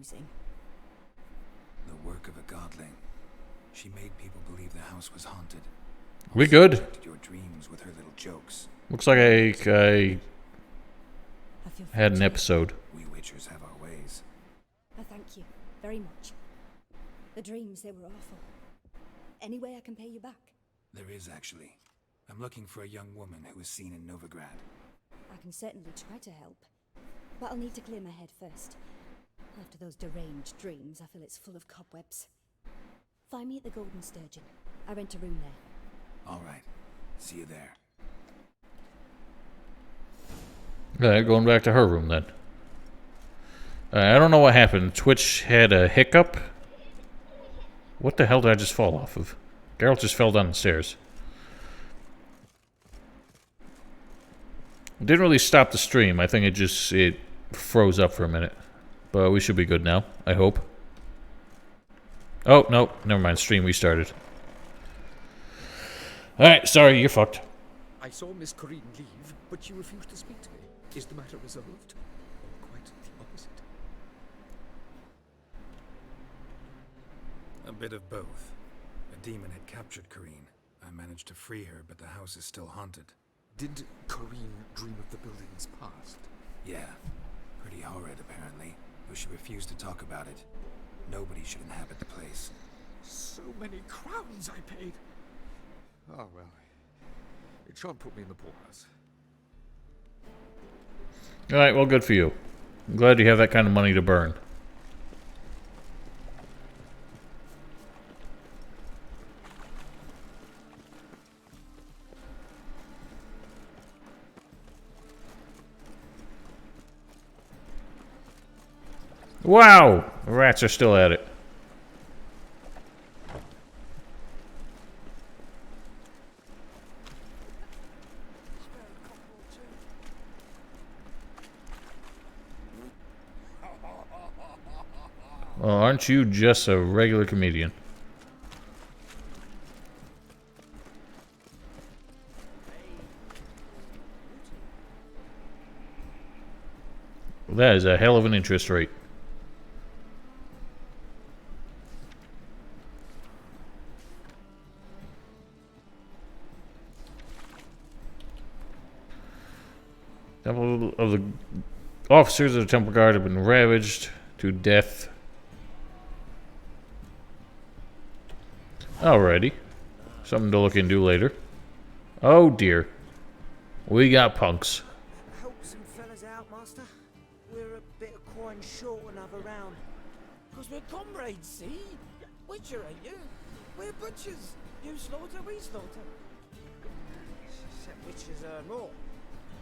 amusing. The work of a godling. She made people believe the house was haunted. We good? Affected your dreams with her little jokes. Looks like I I feel had an fortunate. episode. We witchers have our ways. I thank you very much. The dreams, they were awful. Any way I can pay you back? There is, actually. I'm looking for a young woman who was seen in Novigrad. I can certainly try to help. But I'll need to clear my head first. After those deranged dreams, I feel it's full of cobwebs. Find me at the Golden Sturgeon. I rent a room there. All right. See you there. Alright, going back to her room then. I don't know what happened. Twitch had a hiccup. What the hell did I just fall off of? Geralt just fell down the stairs. Didn't really stop the stream. I think it froze up for a minute. But we should be good now, I hope. Oh, no, never mind. Stream restarted. Alright, sorry, you're fucked. I saw Miss Corrine leave, but she refused to speak to me. Is the matter resolved? Quite the opposite. A bit of both. A demon had captured Corrine. I managed to free her, but the house is still haunted. Did Corrine dream of the building's past? Yeah. Pretty horrid, apparently. Though she refused to talk about it. Nobody should inhabit the place. So many crowns I paid. Oh well. It shan't put me in the poorhouse. Alright, well, good for you. I'm glad you have that kind of money to burn. Wow! The rats are still at it. Well, aren't you just a regular comedian? That is a hell of an interest rate. Temple of the officers of the Temple Guard have been ravaged to death. Alrighty. Something to look into later. Oh dear. We got punks. Help some fellas out, Master. We're a bit of coin short another round. Because we're comrades, see? Witcher, ain't you? We're butchers. You slaughter, we slaughter. Except witches earn more.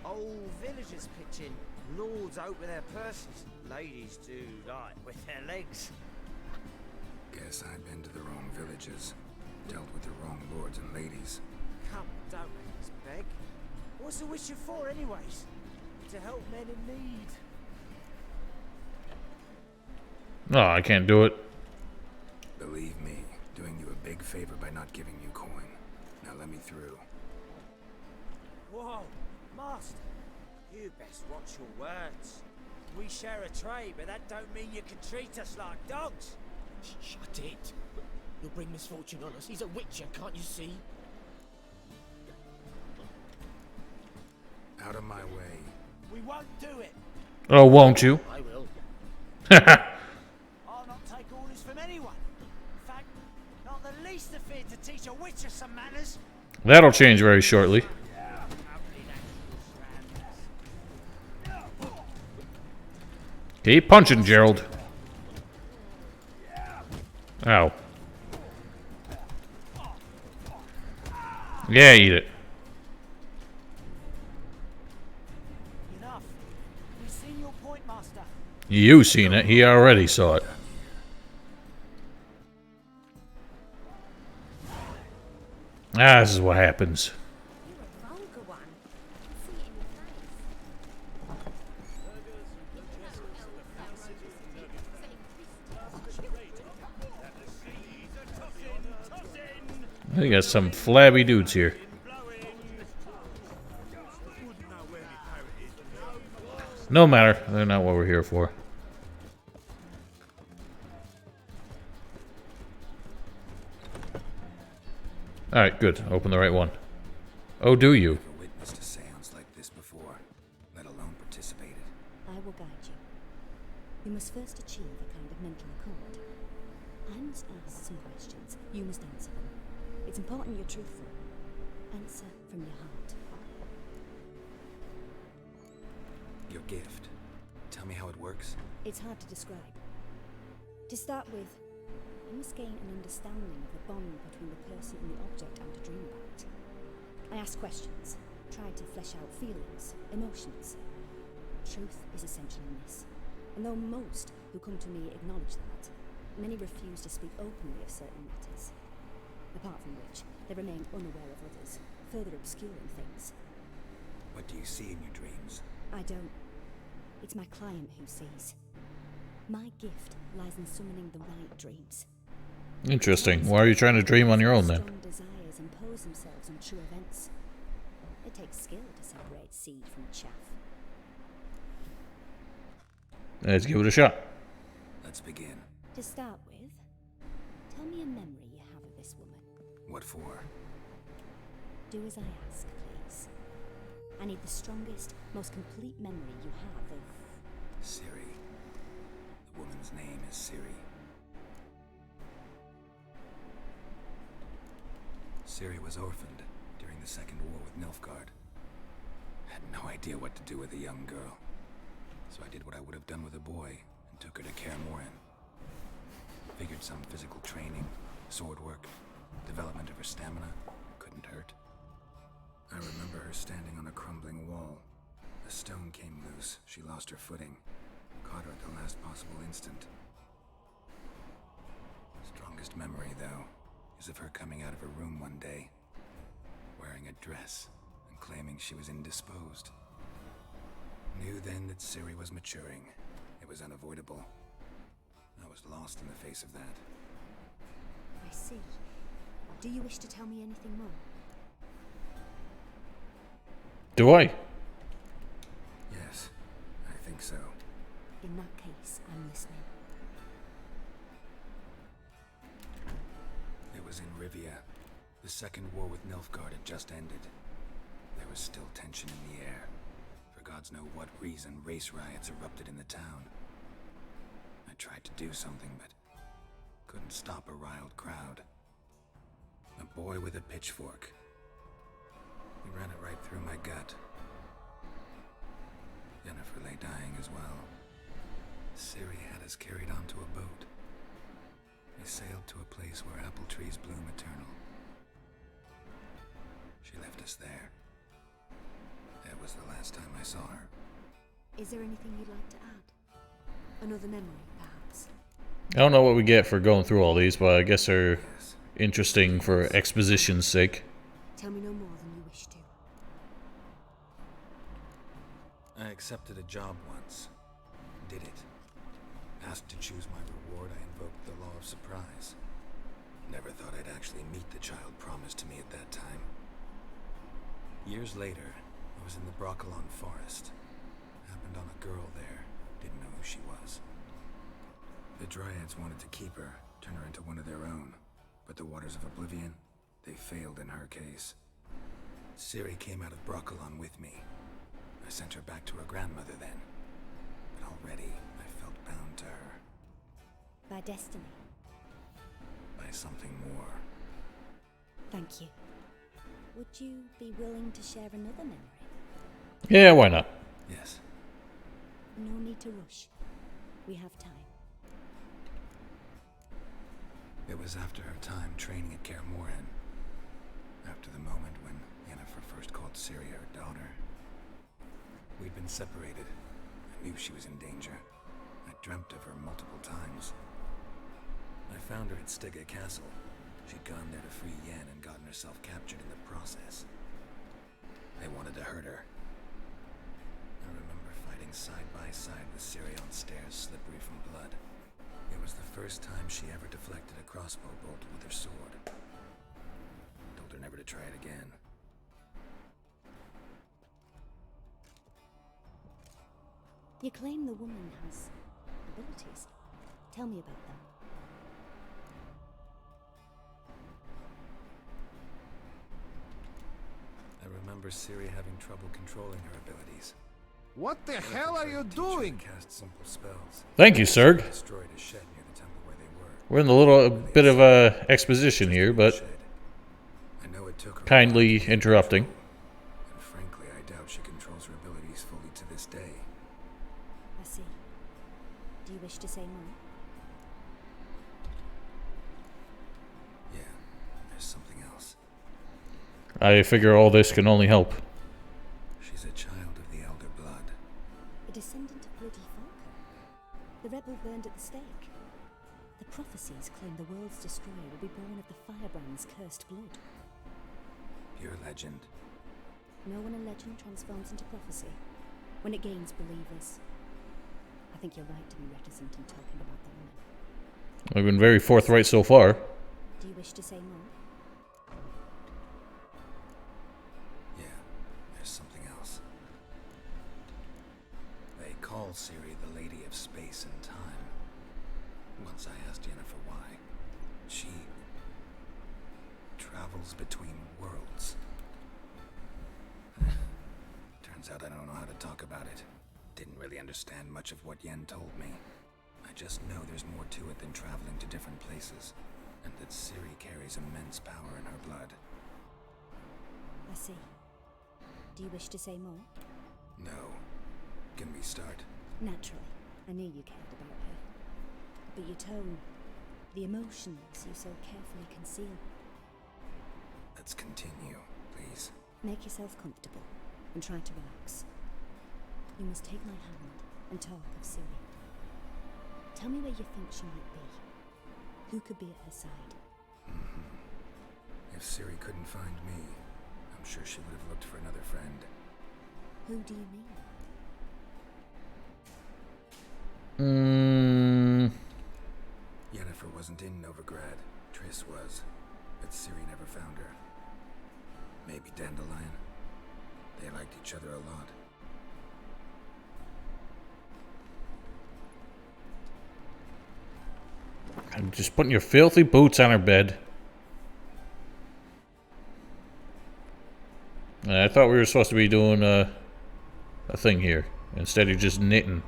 Old villagers pitch in. Lords out with their purses. Ladies do like with their legs. Guess I've been to the wrong villages. Dealt with the wrong lords and ladies. Come, don't make us beg. What's the witcher for, anyways? To help men in need. No, I can't do it. Believe me, doing you a big favor by not giving you coin. Now let me through. Whoa, Master. You best watch your words. We share a trade, but that don't mean you can treat us like dogs. Shut it. You'll bring misfortune on us. He's a witcher, can't you see? Out of my way. We won't do it. Oh, won't you? I will. I'll not take orders from anyone. In fact, not the least afraid to teach a witcher some manners. That'll change very shortly. Keep punching, Gerald. Ow. Yeah, eat it. Enough. We've seen your point, Master. You seen it. He already saw it. Ah, this is what happens. You're a vulgar one. See it in your face. I think got some flabby dudes here. No matter. They're not what we're here for. Alright, good. Open the right one. Oh, do you? Never witnessed a seance like this before, let alone participated. I will guide you. You must first achieve a kind of mental accord. I must ask some questions. You must answer them. It's important you're truthful. Answer from your heart. Your gift. Tell me how it works. It's hard to describe. To start with, you must gain an understanding of the bond between the person and the object I'm to dream about. I ask questions, try to flesh out feelings, emotions. Truth is essential in this, and though most who come to me acknowledge that, many refuse to speak openly of certain matters. Apart from which, they remain unaware of others, further obscuring things. What do you see in your dreams? I don't. It's my client who sees. My gift lies in summoning the right dreams. Interesting. Why are you trying to dream on your own then? Strong desires impose themselves on true events. It takes skill to separate seed from chaff. Let's give it a shot. Let's begin. To start with, tell me a memory you have of this woman. What for? Do as I ask, please. I need the strongest, most complete memory you have of... Ciri. The woman's name is Ciri. Ciri was orphaned during the Second War with Nilfgaard. Had no idea what to do with a young girl. So I did what I would have done with a boy and took her to Kaer Morhen. Figured some physical training, sword work, development of her stamina couldn't hurt. I remember her standing on a crumbling wall. A stone came loose, she lost her footing. Caught her at the last possible instant. Strongest memory, though, is of her coming out of her room one day, wearing a dress and claiming she was indisposed. Knew then that Ciri was maturing. It was unavoidable. I was lost in the face of that. I see. Do you wish to tell me anything more? Do I? Yes, I think so. In that case, I'm listening. It was in Rivia. The Second War with Nilfgaard had just ended. There was still tension in the air. For gods know what reason, race riots erupted in the town. I tried to do something, but couldn't stop a riled crowd. A boy with a pitchfork. He ran it right through my gut. Jennifer lay dying as well. Ciri had us carried onto a boat. We sailed to a place where apple trees bloom eternal. She left us there. That was the last time I saw her. Is there anything you'd like to add? Another memory, perhaps? I don't know what we get for going through all these, but I guess they're Yes. interesting for exposition's sake. Tell me no more than you wish to. I accepted a job once. Did it. Asked to choose my reward, I invoked the law of surprise. Never thought I'd actually meet the child promised to me at that time. Years later, I was in the Broccolon forest. Happened on a girl there. Didn't know who she was. The Dryads wanted to keep her, turn her into one of their own. But the Waters of Oblivion, they failed in her case. Ciri came out of Broccolon with me. I sent her back to her grandmother then. But already, I felt bound to her. By destiny. By something more. Thank you. Would you be willing to share another memory? Yeah, why not? Yes. No need to rush. We have time. It was after her time training at Kaer Morhen. After the moment when Yennefer first called Ciri her daughter. We'd been separated. I knew she was in danger. I dreamt of her multiple times. I found her at Stygga Castle. She'd gone there to free Yen and gotten herself captured in the process. They wanted to hurt her. I remember fighting side by side with Ciri on stairs slippery from blood. It was the first time she ever deflected a crossbow bolt with her sword. Told her never to try it again. You claim the woman has abilities. Tell me about them. remember Ciri having trouble controlling her abilities. What the Yennefer hell are tried you to teach her to doing? Cast simple spells. Thank you, Serg. Destroyed a shed near the temple where they were. We're in a little bit of a exposition here, but Shed. I know it took her a kindly while to gain interrupting. control, and frankly, I doubt she controls her abilities fully to this day. I see. Do you wish to say more? Yeah, there's something else. I figure all this can only help. She's a child of the Elder Blood. A descendant of bloody Falco. The rebel burned at the stake. The prophecies claim the world's destroyer will be born of the Firebrand's cursed blood. Pure legend. Know when a legend transforms into prophecy? When it gains believers. I think you're right to be reticent in talking about the woman. I've been very forthright so far. Do you wish to say more? Yeah, there's something else. They call Ciri the Lady of Space and Time. Once I asked Yennefer why. She travels between worlds. Turns out I don't know how to talk about it. Didn't really understand much of what Yen told me. I just know there's more to it than traveling to different places, and that Ciri carries immense power in her blood. I see. Do you wish to say more? No. Can we start? Naturally. I knew you cared about her. But your tone, the emotions you so carefully conceal. Let's continue, please. Make yourself comfortable and try to relax. You must take my hand and talk of Ciri. Tell me where you think she might be. Who could be at her side? If Ciri couldn't find me, I'm sure she would have looked for another friend. Who do you mean? Yennefer wasn't in Novigrad. Triss was. But Ciri never found her. Maybe Dandelion. They liked each other a lot. I'm just putting your filthy boots on her bed. I thought we were supposed to be doing a thing here. Instead you're just knitting.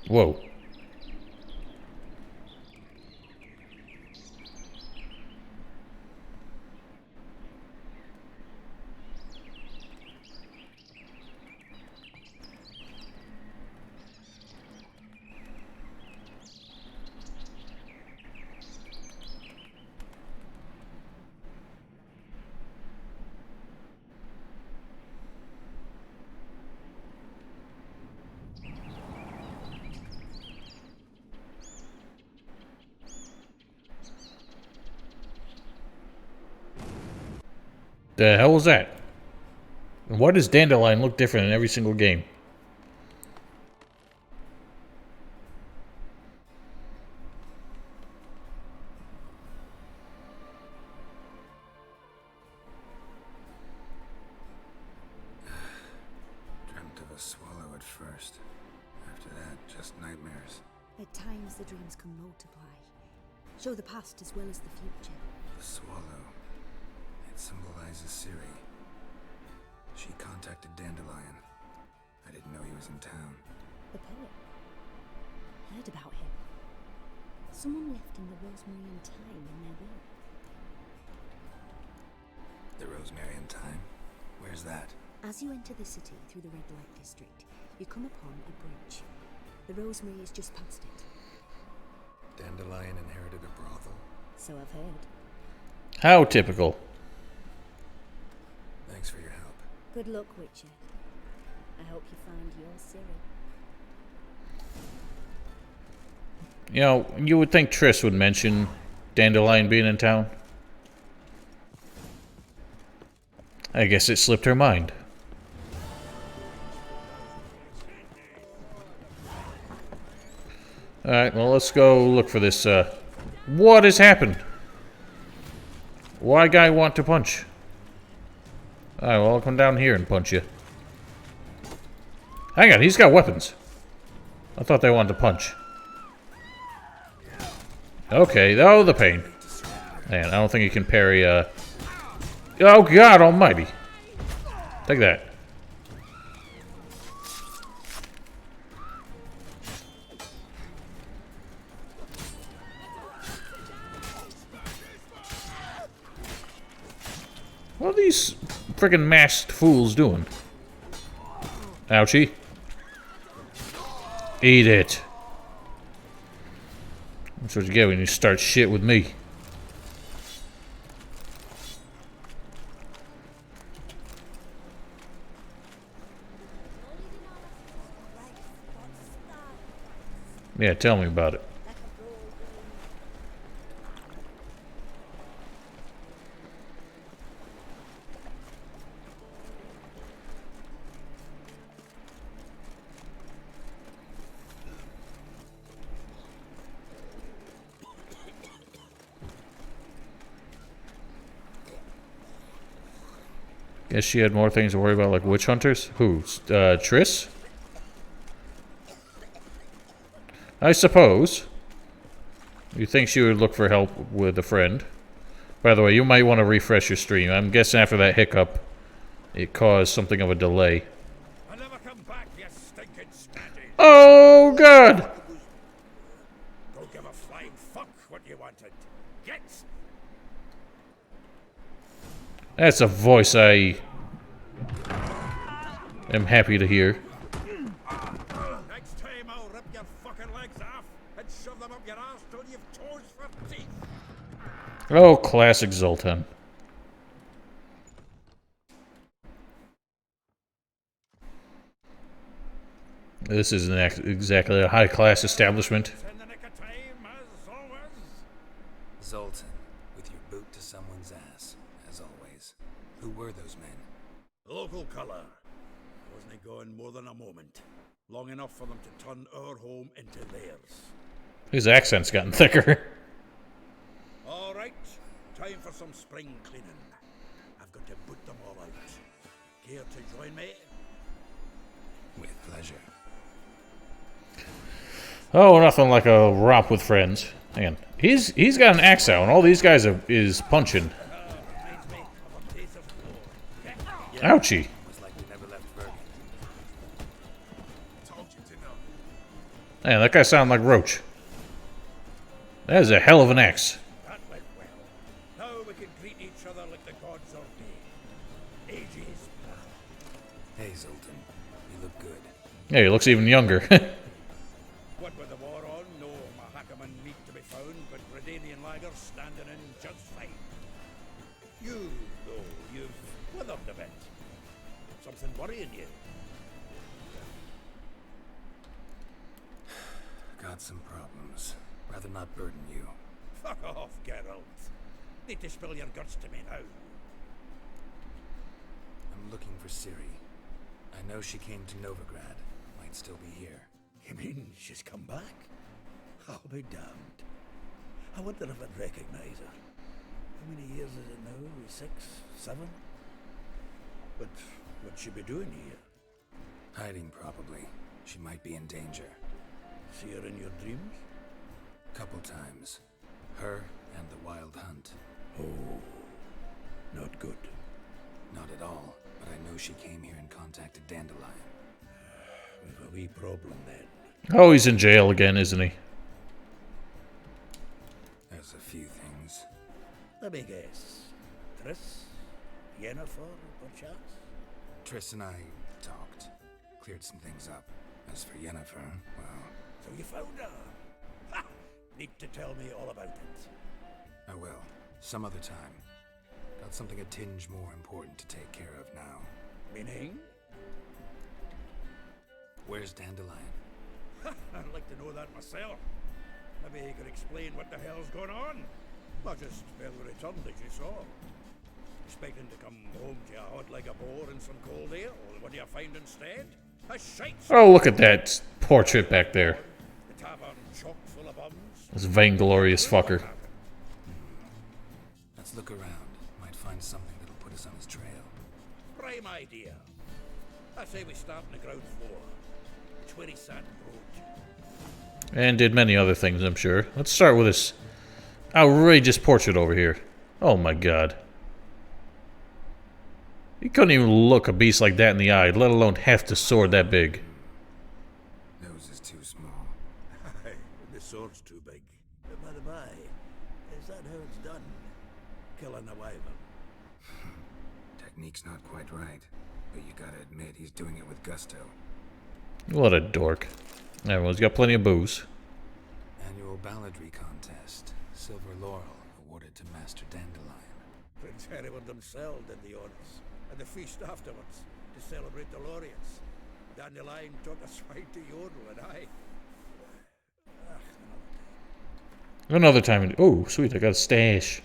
Whoa. The hell was that? And why does Dandelion look different in every single game? Dreamt of a swallow at first. After that, just nightmares. At times the dreams can multiply. Show the past as well as the future. The swallow. It symbolizes Ciri. She contacted Dandelion. I didn't know he was in town. The poet. Heard about him. Someone left him the Rosemary Thyme in their will. The Rosemary Thyme? Where's that? As you enter the city through the Red Light District, you come upon a bridge. The Rosemary is just past it. Dandelion inherited a brothel? So I've heard. How typical. Thanks for your help. Good luck, Witcher. I hope you find your Ciri. You know, you would think Triss would mention Dandelion being in town. I guess it slipped her mind. Alright, well, let's go look for this, What has happened? Why guy want to punch? Alright, well, I'll come down here and punch you. Hang on, he's got weapons. I thought they wanted to punch. Okay, oh, the pain. Man, I don't think he can parry, Oh, God almighty. Take that. What are these freaking masked fools doing? Ouchie. Eat it. That's what you get when you start shit with me. Yeah, tell me about it. Guess she had more things to worry about, like witch hunters. Who? Triss? I suppose. You think she would look for help with a friend. By the way, you might want to refresh your stream. I'm guessing after that hiccup, it caused something of a delay. I'll never come back, you stinking scatty. Oh, God! Don't give a flying fuck what you wanted. Get! That's a voice I am happy to hear. Next time I'll rip your fucking legs off and shove them up your ass till you've toes for teeth. Oh, classic Zoltan. This isn't exactly a high-class establishment. In the nick of time, as always. Zoltan, with your boot to someone's ass, as always. Who were those men? Local colour. Wasn't going more than a moment. Long enough for them to turn our home into theirs. His accent's gotten thicker. All right, time for some spring cleaning. I've got to put them all out. Care to join me? With pleasure. Oh, nothing like a romp with friends. Hang on. He's got an axe out, and all these guys is punching. Reminds me of a piece of war. Ouchie. Was like we never left Bergen. Told you to know. Man, that guy sounded like Roach. That is a hell of an axe. That went well. Now we can greet each other like the gods ordained. Ages past. Hey, Zoltan. You look good. Yeah, he looks even younger. What with the war on, no Mahakaman meat to be found, but Redanian lagers standing in just fine. You, though, you've withered a bit. Something worrying you? Got some problems. Rather not burden you. Fuck off, Geralt. Need to spill your guts to me now. I'm looking for Ciri. I know she came to Novigrad. Might still be here. You mean she's come back? I'll be damned. I wonder if I'd recognize her. How many years is it now? 6, 7? But what'd she be doing here? Hiding, probably. She might be in danger. See her in your dreams? Couple times. Her and the Wild Hunt. Oh, not good. Not at all, but I know she came here and contacted Dandelion. We've a wee problem then. Oh, he's in jail again, isn't he? There's a few things. Let me guess. Triss? Yennefer, perchance? Triss and I talked. Cleared some things up. As for Yennefer, well, So you found her? Ha! Need to tell me all about it. I will. Some other time. Got something a tinge more important to take care of now. Meaning? Where's Dandelion? I'd like to know that myself. Maybe he could explain what the hell's going on. Not just barely returned as you saw. Expecting to come home to a hot like a boar and some cold ale. What do you find instead? A shite. Oh, look at that portrait back there. The tavern chock full of bums. This vainglorious fucker. Let's look around. Might find something that'll put us on his trail. Prime idea. I say we start on the ground floor. It's where he sat and wrote. And did many other things, I'm sure. Let's start with this outrageous portrait over here. Oh my god. He couldn't even look a beast like that in the eye, let alone half the sword that big. Nose is too small. Aye, the sword's too big. By the by, is that how it's done? Killing a wyvern? Technique's not quite right, but you gotta admit he's doing it with gusto. What a dork. Everyone's got plenty of booze. Annual balladry contest. Silver laurel awarded to Master Dandelion. Prince Hereward himself did the honours, and the feast afterwards, to celebrate the laureates. Dandelion took a swine to yodel, and I... Another time. Oh, sweet, I got a stash.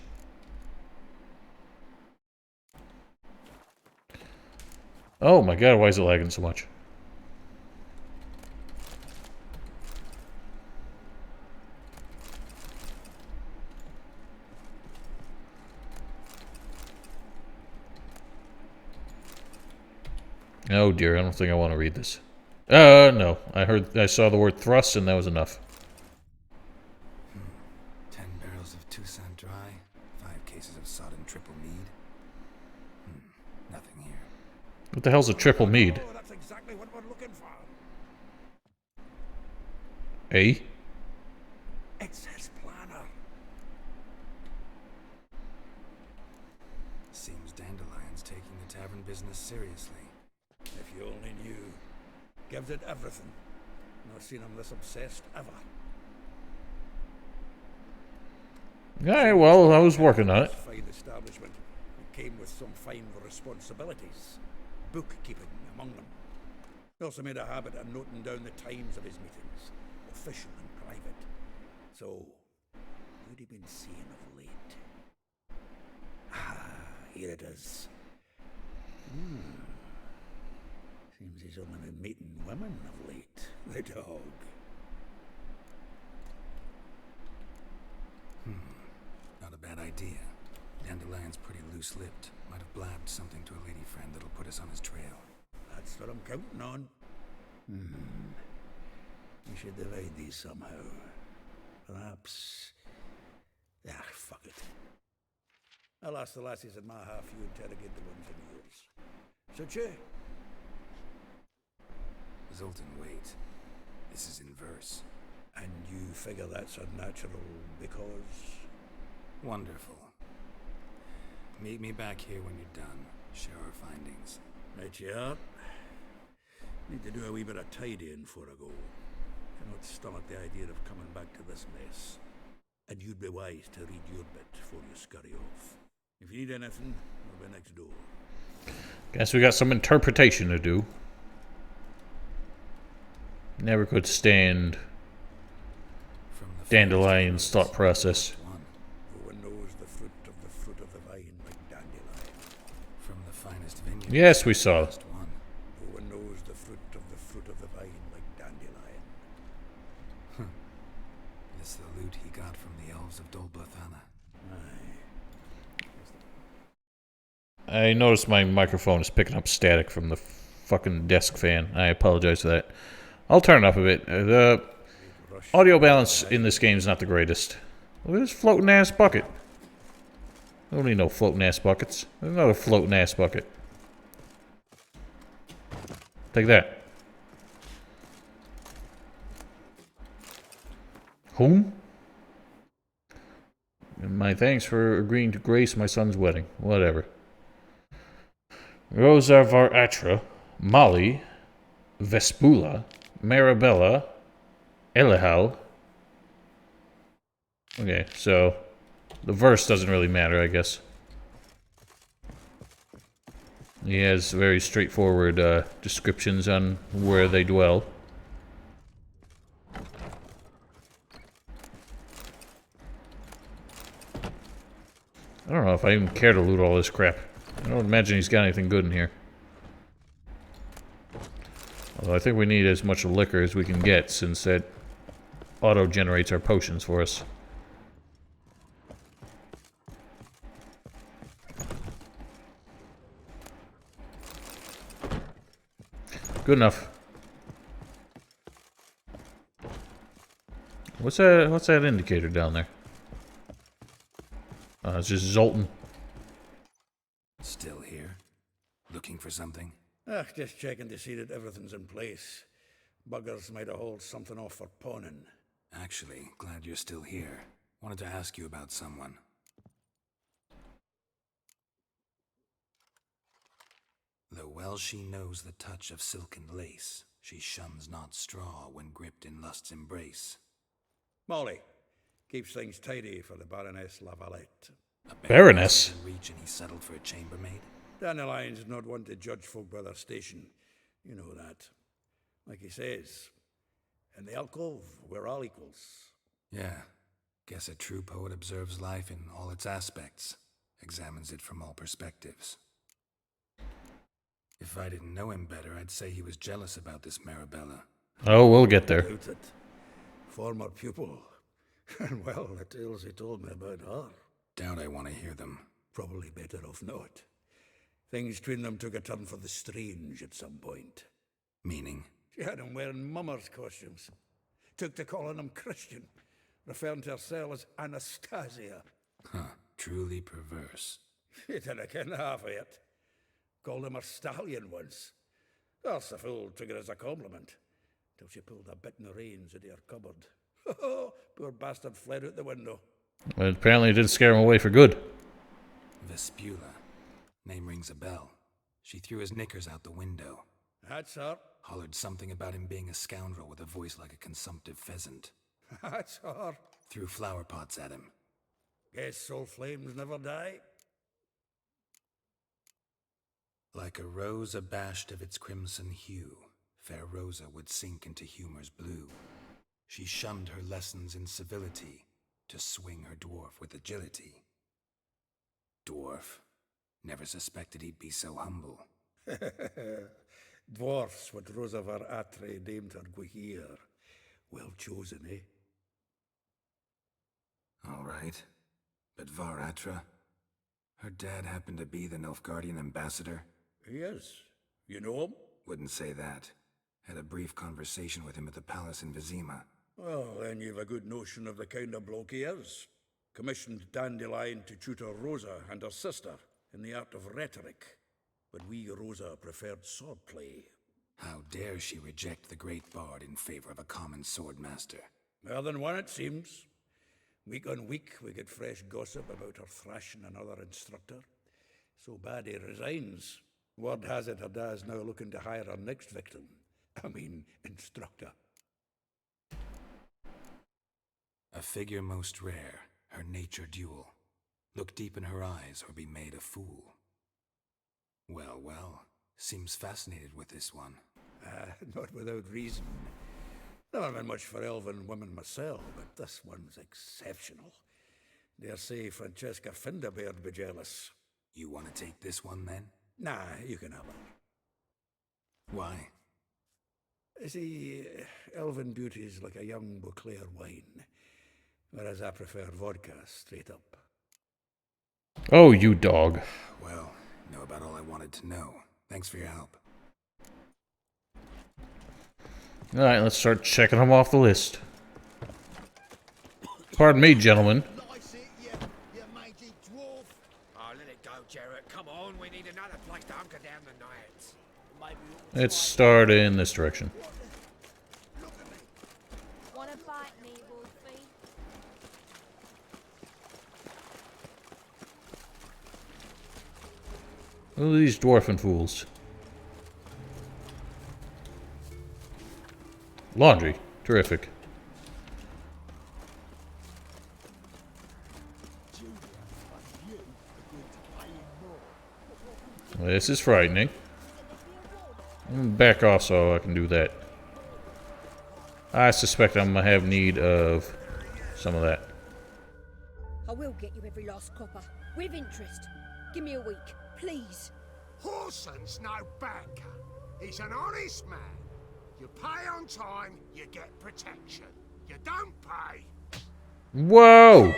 Oh my god, why is it lagging so much? Oh dear, I don't think I want to read this. No. I saw the word thrust and that was enough. 10 barrels of Toussaint Dry, 5 cases of sodden triple mead. Nothing here. What the hell's a triple mead? Oh, that's exactly what we're looking for. Eh? It's his planner. Seems Dandelion's taking the tavern business seriously. If you only knew. Gives it everything. Not seen him this obsessed ever. Alright, well, I was working on it. Fine establishment. It came with some fine responsibilities. Bookkeeping among them. He also made a habit of noting down the times of his meetings, official and private. So, who'd he been seeing of late? Ah, here it is. Seems he's only been meeting women of late. The dog. Not a bad idea. Dandelion's pretty loose-lipped. Might have blabbed something to a lady friend that'll put us on his trail. That's what I'm counting on. We should divide these somehow. Perhaps... Ah, fuck it. I'll ask the lassies in my half, you interrogate the ones in yours. So, che? Zoltan, wait. This is in verse. And you figure that's unnatural because... Wonderful. Meet me back here when you're done. Share our findings. Right you are. Need to do a wee bit of tidying before I go. Cannot stomach the idea of coming back to this mess. And you'd be wise to read your bit before you scurry off. If you need anything, I'll be next door. Guess we got some interpretation to do. Never could stand From the Dandelion's first thought process. one. No one knows the fruit of the vine like Dandelion. From the finest vineyard. Yes, we saw. First one. No one knows the fruit of the vine like Dandelion. This the loot he got from the elves of Dol Blathanna. Aye. I noticed my microphone is picking up static from the fucking desk fan. I apologize for that. I'll turn it up a bit. The audio balance in this game is not the greatest. Look at this floating ass bucket. I don't need no floating ass buckets. There's another floating ass bucket. Take that. Whom? And my thanks for agreeing to grace my son's wedding. Whatever. Rosa Varatra, Molly, Vespula, Marabella, Elihal. Okay, so the verse doesn't really matter, I guess. He has very straightforward descriptions on where they dwell. I don't know if I even care to loot all this crap. I don't imagine he's got anything good in here. Although I think we need as much liquor as we can get, since that auto-generates our potions for us. Good enough. What's that indicator down there? It's just Zoltan. Still here. something? Just checking to see that everything's in place. Buggers might have hauled something off for pawning. Actually, glad you're still here. Wanted to ask you about someone. Though well she knows the touch of silken lace, she shuns not straw when gripped in lust's embrace. Molly keeps things tidy for the Baroness Lavalette. A Baroness? in reach and he settled for a chambermaid? Dandelion's not one to judge folk by their station. You know that. Like he says, in the alcove, we're all equals. Yeah. Guess a true poet observes life in all its aspects, examines it from all perspectives. If I didn't know him better, I'd say he was jealous about this Marabella. Oh, we'll get there. Doubt it. Former pupil. And well, the tales he told me about her. Doubt I want to hear them. Probably better off not. Things between them took a turn for the strange at some point. Meaning? She had him wearing mummers' costumes. Took to calling him Christian, referring to herself as Anastasia. Huh. Truly perverse. She didn't ken half of it. Called him a stallion once. That's the fool took it as a compliment, till she pulled a bit in the reins into her cupboard. Poor bastard fled out the window. Well, apparently it didn't scare him away for good. Vespula. Name rings a bell. She threw his knickers out the window. That's her. Hollered something about him being a scoundrel with a voice like a consumptive pheasant. That's her. Threw flower pots at him. Guess soul flames never die. Like a rose abashed of its crimson hue, fair Rosa would sink into humor's blue. She shunned her lessons in civility, to swing her dwarf with agility. Dwarf. Never suspected he'd be so humble. Dwarfs what Rosa var Atre deemed her Guihir. Well chosen, eh? All right. But Varatra? Her dad happened to be the Nilfgaardian ambassador? Yes. You know him? Wouldn't say that. Had a brief conversation with him at the palace in Vizima. Well, then you've a good notion of the kind of bloke he is. Commissioned Dandelion to tutor Rosa and her sister in the art of rhetoric. But we Rosa preferred swordplay. How dare she reject the great bard in favor of a common swordmaster? More than one, it seems. Week on week, we get fresh gossip about her thrashing another instructor. So bad he resigns. Word has it her dad's now looking to hire her next victim. I mean, instructor. A figure most rare, her nature dual. Look deep in her eyes or be made a fool. Well, well, seems fascinated with this one. Not without reason. Never been much for elven women myself, but this one's exceptional. Dare say Francesca Finderbeard be jealous. You want to take this one then? Nah, you can have her. Why? See, elven beauty's like a young Beauclair wine, whereas I prefer vodka straight up. Oh, you dog. Well, know about all I wanted to know. Thanks for your help. Alright, let's start checking them off the list. Pardon me, gentlemen. Oh, let it go, Jarrett. Come on, we need another place to hunker down the night. Let's start in this direction. Wanna bite me, Wolfie? Look at these dwarfen fools. Laundry. Terrific. This is frightening. Back off so I can do that. I suspect I'm gonna have need of some of that. I will get you every last copper, with interest. Give me a week, please. Horson's no banker. He's an honest man. You pay on time, you get protection. You don't pay. Whoa!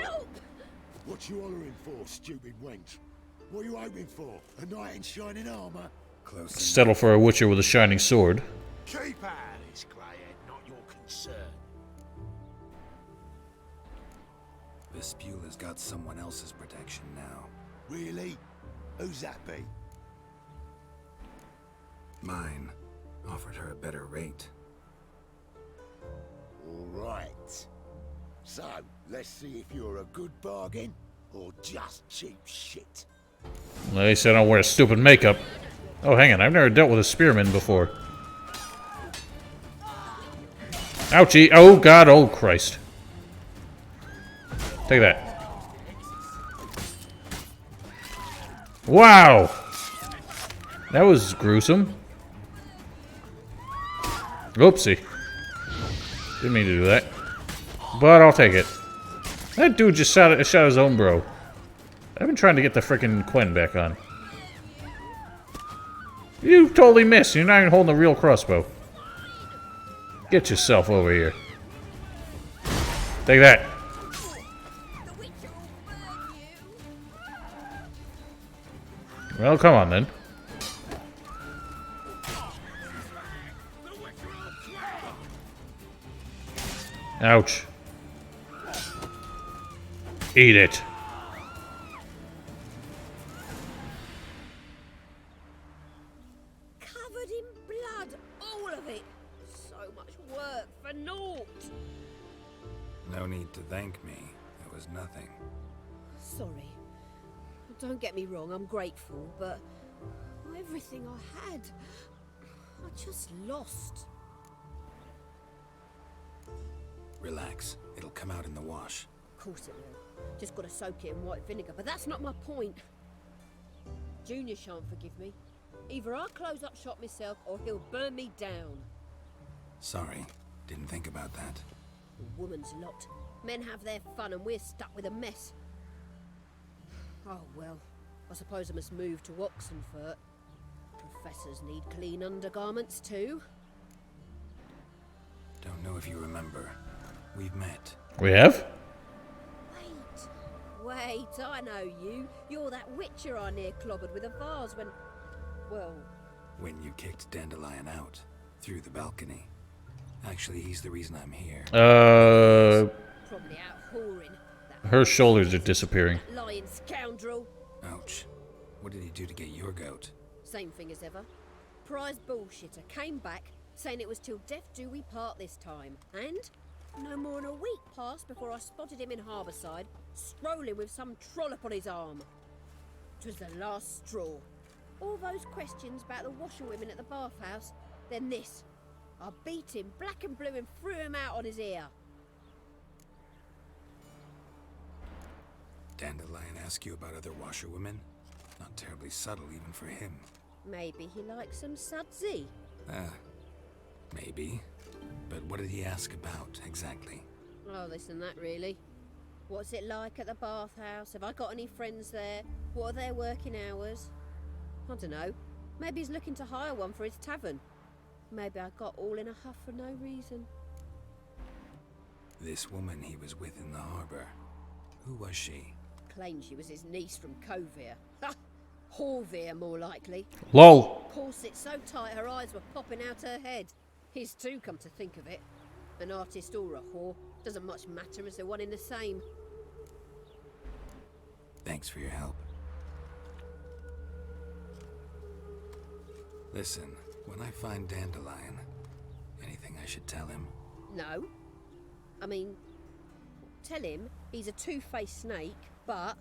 What you hollering for, stupid wench? What are you hoping for? A knight in shining armor? Close enough. Settle for a witcher with a shining sword. Keep out of this, Greyhead, not your concern. Vespula's got someone else's protection now. Really? Who's that be? Mine offered her a better rate. All right. So, let's see if you're a good bargain or just cheap shit. They said I don't wear stupid makeup. Oh, hang on. I've never dealt with a spearman before. Ouchie. Oh, God. Oh, Christ. Take that. Wow. That was gruesome. Oopsie. Didn't mean to do that. But I'll take it. That dude just shot his own bro. I've been trying to get the frickin' Quen back on. You totally missed. You're not even holding a real crossbow. Get yourself over here. Take that. Well, come on then. Ouch. Eat it. Covered in blood, all of it. So much work for naught. No need to thank me. It was nothing. Sorry. Don't get me wrong, I'm grateful, but everything I had, I just lost. Relax. It'll come out in the wash. Of course it will. Just gotta soak it in white vinegar, but that's not my point. Junior shan't forgive me. Either I'll close up shop myself or he'll burn me down. Sorry. Didn't think about that. The woman's lot. Men have their fun and we're stuck with a mess. Oh well, I suppose I must move to Oxenfurt. Professors need clean undergarments too. Don't know if you remember. We've met. We have? Wait, I know you. You're that witcher I near clobbered with a vase when... well... When you kicked Dandelion out. Through the balcony. Actually, he's the reason I'm here. Probably out whoring. Her shoulders are disappearing. That lying scoundrel. Ouch. What did he do to get your goat? Same thing as ever. Prize bullshitter came back, saying it was till death do we part this time. And no more than a week passed before I spotted him in Harbourside, strolling with some trollop on his arm. 'Twas the last straw. All those questions about the washerwomen at the bathhouse, then this. I beat him black and blue and threw him out on his ear. Dandelion ask you about other washerwomen? Not terribly subtle even for him. Maybe he likes some sudsy. Maybe. But what did he ask about, exactly? Oh, this and that, really. What's it like at the bathhouse? Have I got any friends there? What are their working hours? I don't know. Maybe he's looking to hire one for his tavern. Maybe I got all in a huff for no reason. This woman he was with in the harbor. Who was she? Claimed she was his niece from Kovir. Ha! Horvir, more likely. LOL. Corset so tight her eyes were popping out her head. His too, come to think of it. An artist or a whore. Doesn't much matter as they're one in the same. Thanks for your help. Listen, when I find Dandelion, anything I should tell him? No. I mean, tell him he's a two-faced snake, but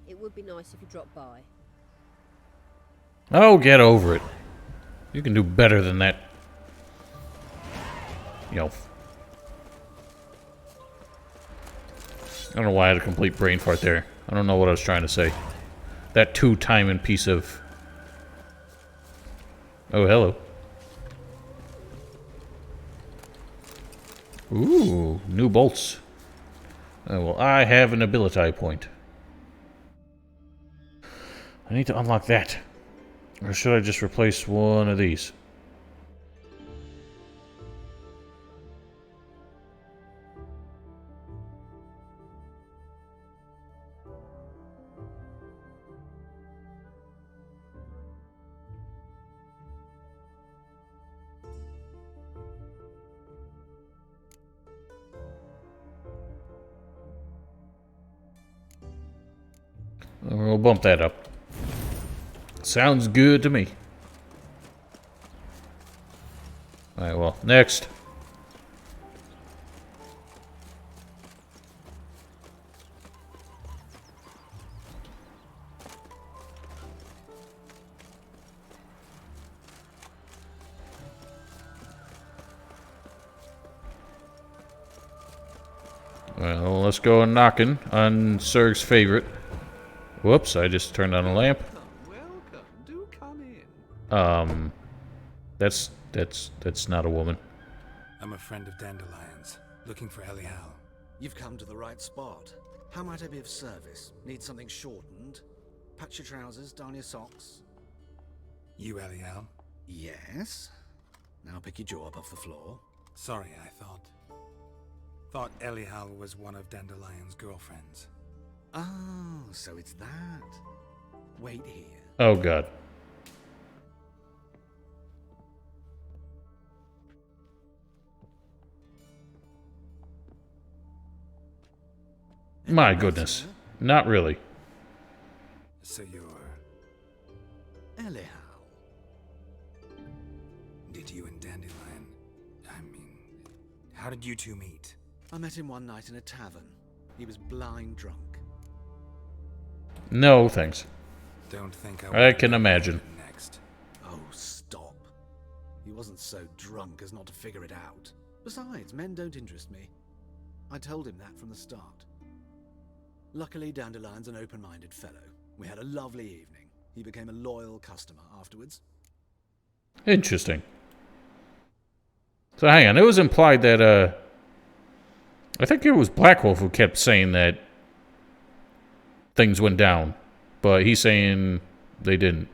it would be nice if he dropped by. Oh, get over it. You can do better than that. You know. I don't know why I had a complete brain fart there. I don't know what I was trying to say. That two-timing piece of... Oh, hello. Ooh, new bolts. Oh, well, I have an ability point. I need to unlock that. Or should I just replace one of these? We'll bump that up. Sounds good to me. Next. Well, let's go knocking on Serg's favorite. Whoops, I just turned on a lamp. Welcome. Do come in. That's not a woman. I'm a friend of Dandelion's, looking for Elial. You've come to the right spot. How might I be of service? Need something shortened? Patch your trousers, darn your socks. You Elial? Yes. Now pick your jaw up off the floor. Sorry, I thought Elial was one of Dandelion's girlfriends. Oh, so it's that. Wait here. Oh god. My goodness. Not really. So you're... Elial. Did you and Dandelion... I mean... How did you two meet? I met him one night in a tavern. He was blind drunk. No, thanks. Don't think I can imagine. Next. Oh, stop. He wasn't so drunk as not to figure it out. Besides, men don't interest me. I told him that from the start. Luckily, Dandelion's an open-minded fellow. We had a lovely evening. He became a loyal customer afterwards. Interesting. So hang on, it was implied that, I think it was Black Wolf who kept saying that things went down, but he's saying they didn't.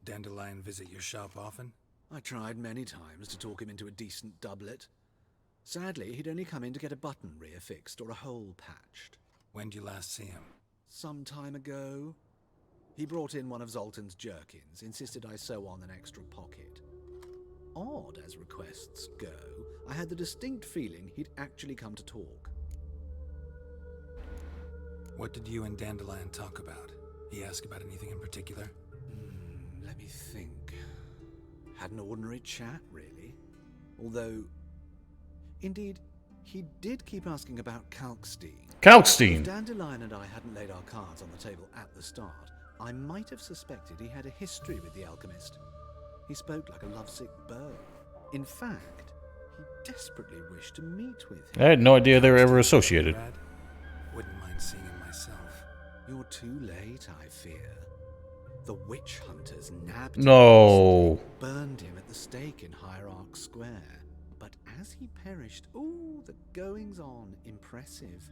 Dandelion visit your shop often? I tried many times to talk him into a decent doublet. Sadly, he'd only come in to get a button reaffixed or a hole patched. When did you last see him? Some time ago. He brought in one of Zoltan's jerkins, insisted I sew on an extra pocket. Odd as requests go, I had the distinct feeling he'd actually come to talk. What did you and Dandelion talk about? He asked about anything in particular? Let me think. Had an ordinary chat, really. Although, indeed, he did keep asking about Kalkstein. Kalkstein! If Dandelion and I hadn't laid our cards on the table at the start, I might have suspected he had a history with the alchemist. He spoke like a lovesick beau. In fact, he desperately wished to meet with him. I had no idea they were ever associated. Wouldn't mind seeing him myself. You're too late, I fear. The witch hunters nabbed No. him, burned him at the stake in Hierarch Square. But as he perished, ooh, the goings-on, impressive.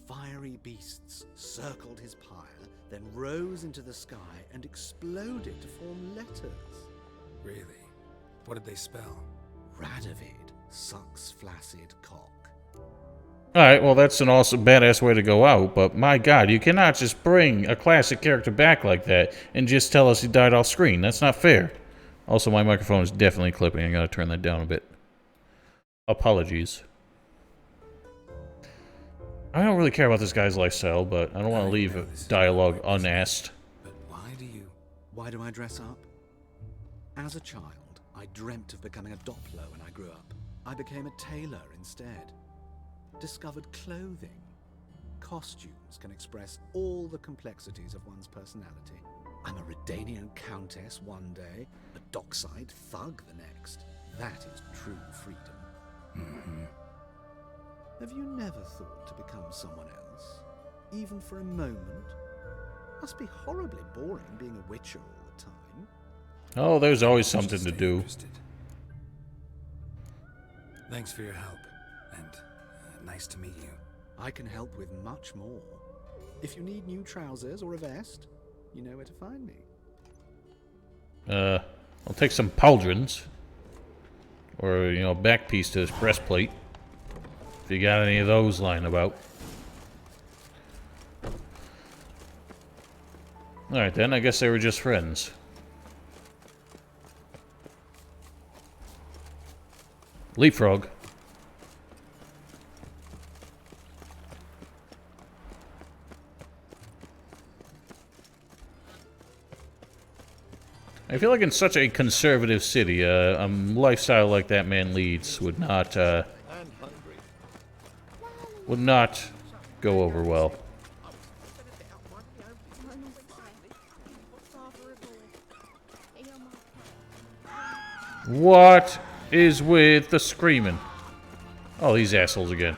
Fiery beasts circled his pyre, then rose into the sky and exploded to form letters. Really? What did they spell? Radovid sucks flaccid cock. Alright, well that's an awesome, badass way to go out, but my god, you cannot just bring a classic character back like that and just tell us he died off screen. That's not fair. Also, my microphone is definitely clipping. I gotta turn that down a bit. Apologies. I don't really care about this guy's lifestyle, but I don't want to leave dialogue unasked. But why do you... Why do I dress up? As a child, I dreamt of becoming a Doppler when I grew up. I became a tailor instead. Discovered clothing. Costumes can express all the complexities of one's personality. I'm a Redanian countess one day, a dockside thug the next. That is true freedom. Mm-hmm. Have you never thought to become someone else? Even for a moment? Must be horribly boring being a witcher all the time. Oh, there's always something to do. Interested. Thanks for your help, and nice to meet you. I can help with much more. If you need new trousers or a vest, you know where to find me. I'll take some pauldrons. Or, you know, a back piece to his breastplate. If you got any of those lying about. Alright then, I guess they were just friends. Leapfrog. I feel like in such a conservative city, a lifestyle like that man leads would not go over well. What is with the screaming? Oh, these assholes again.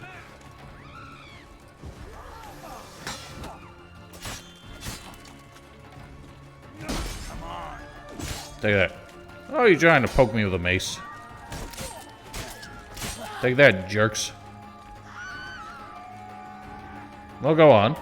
Take that. Oh, you're trying to poke me with a mace. Take that, jerks. Well, go on.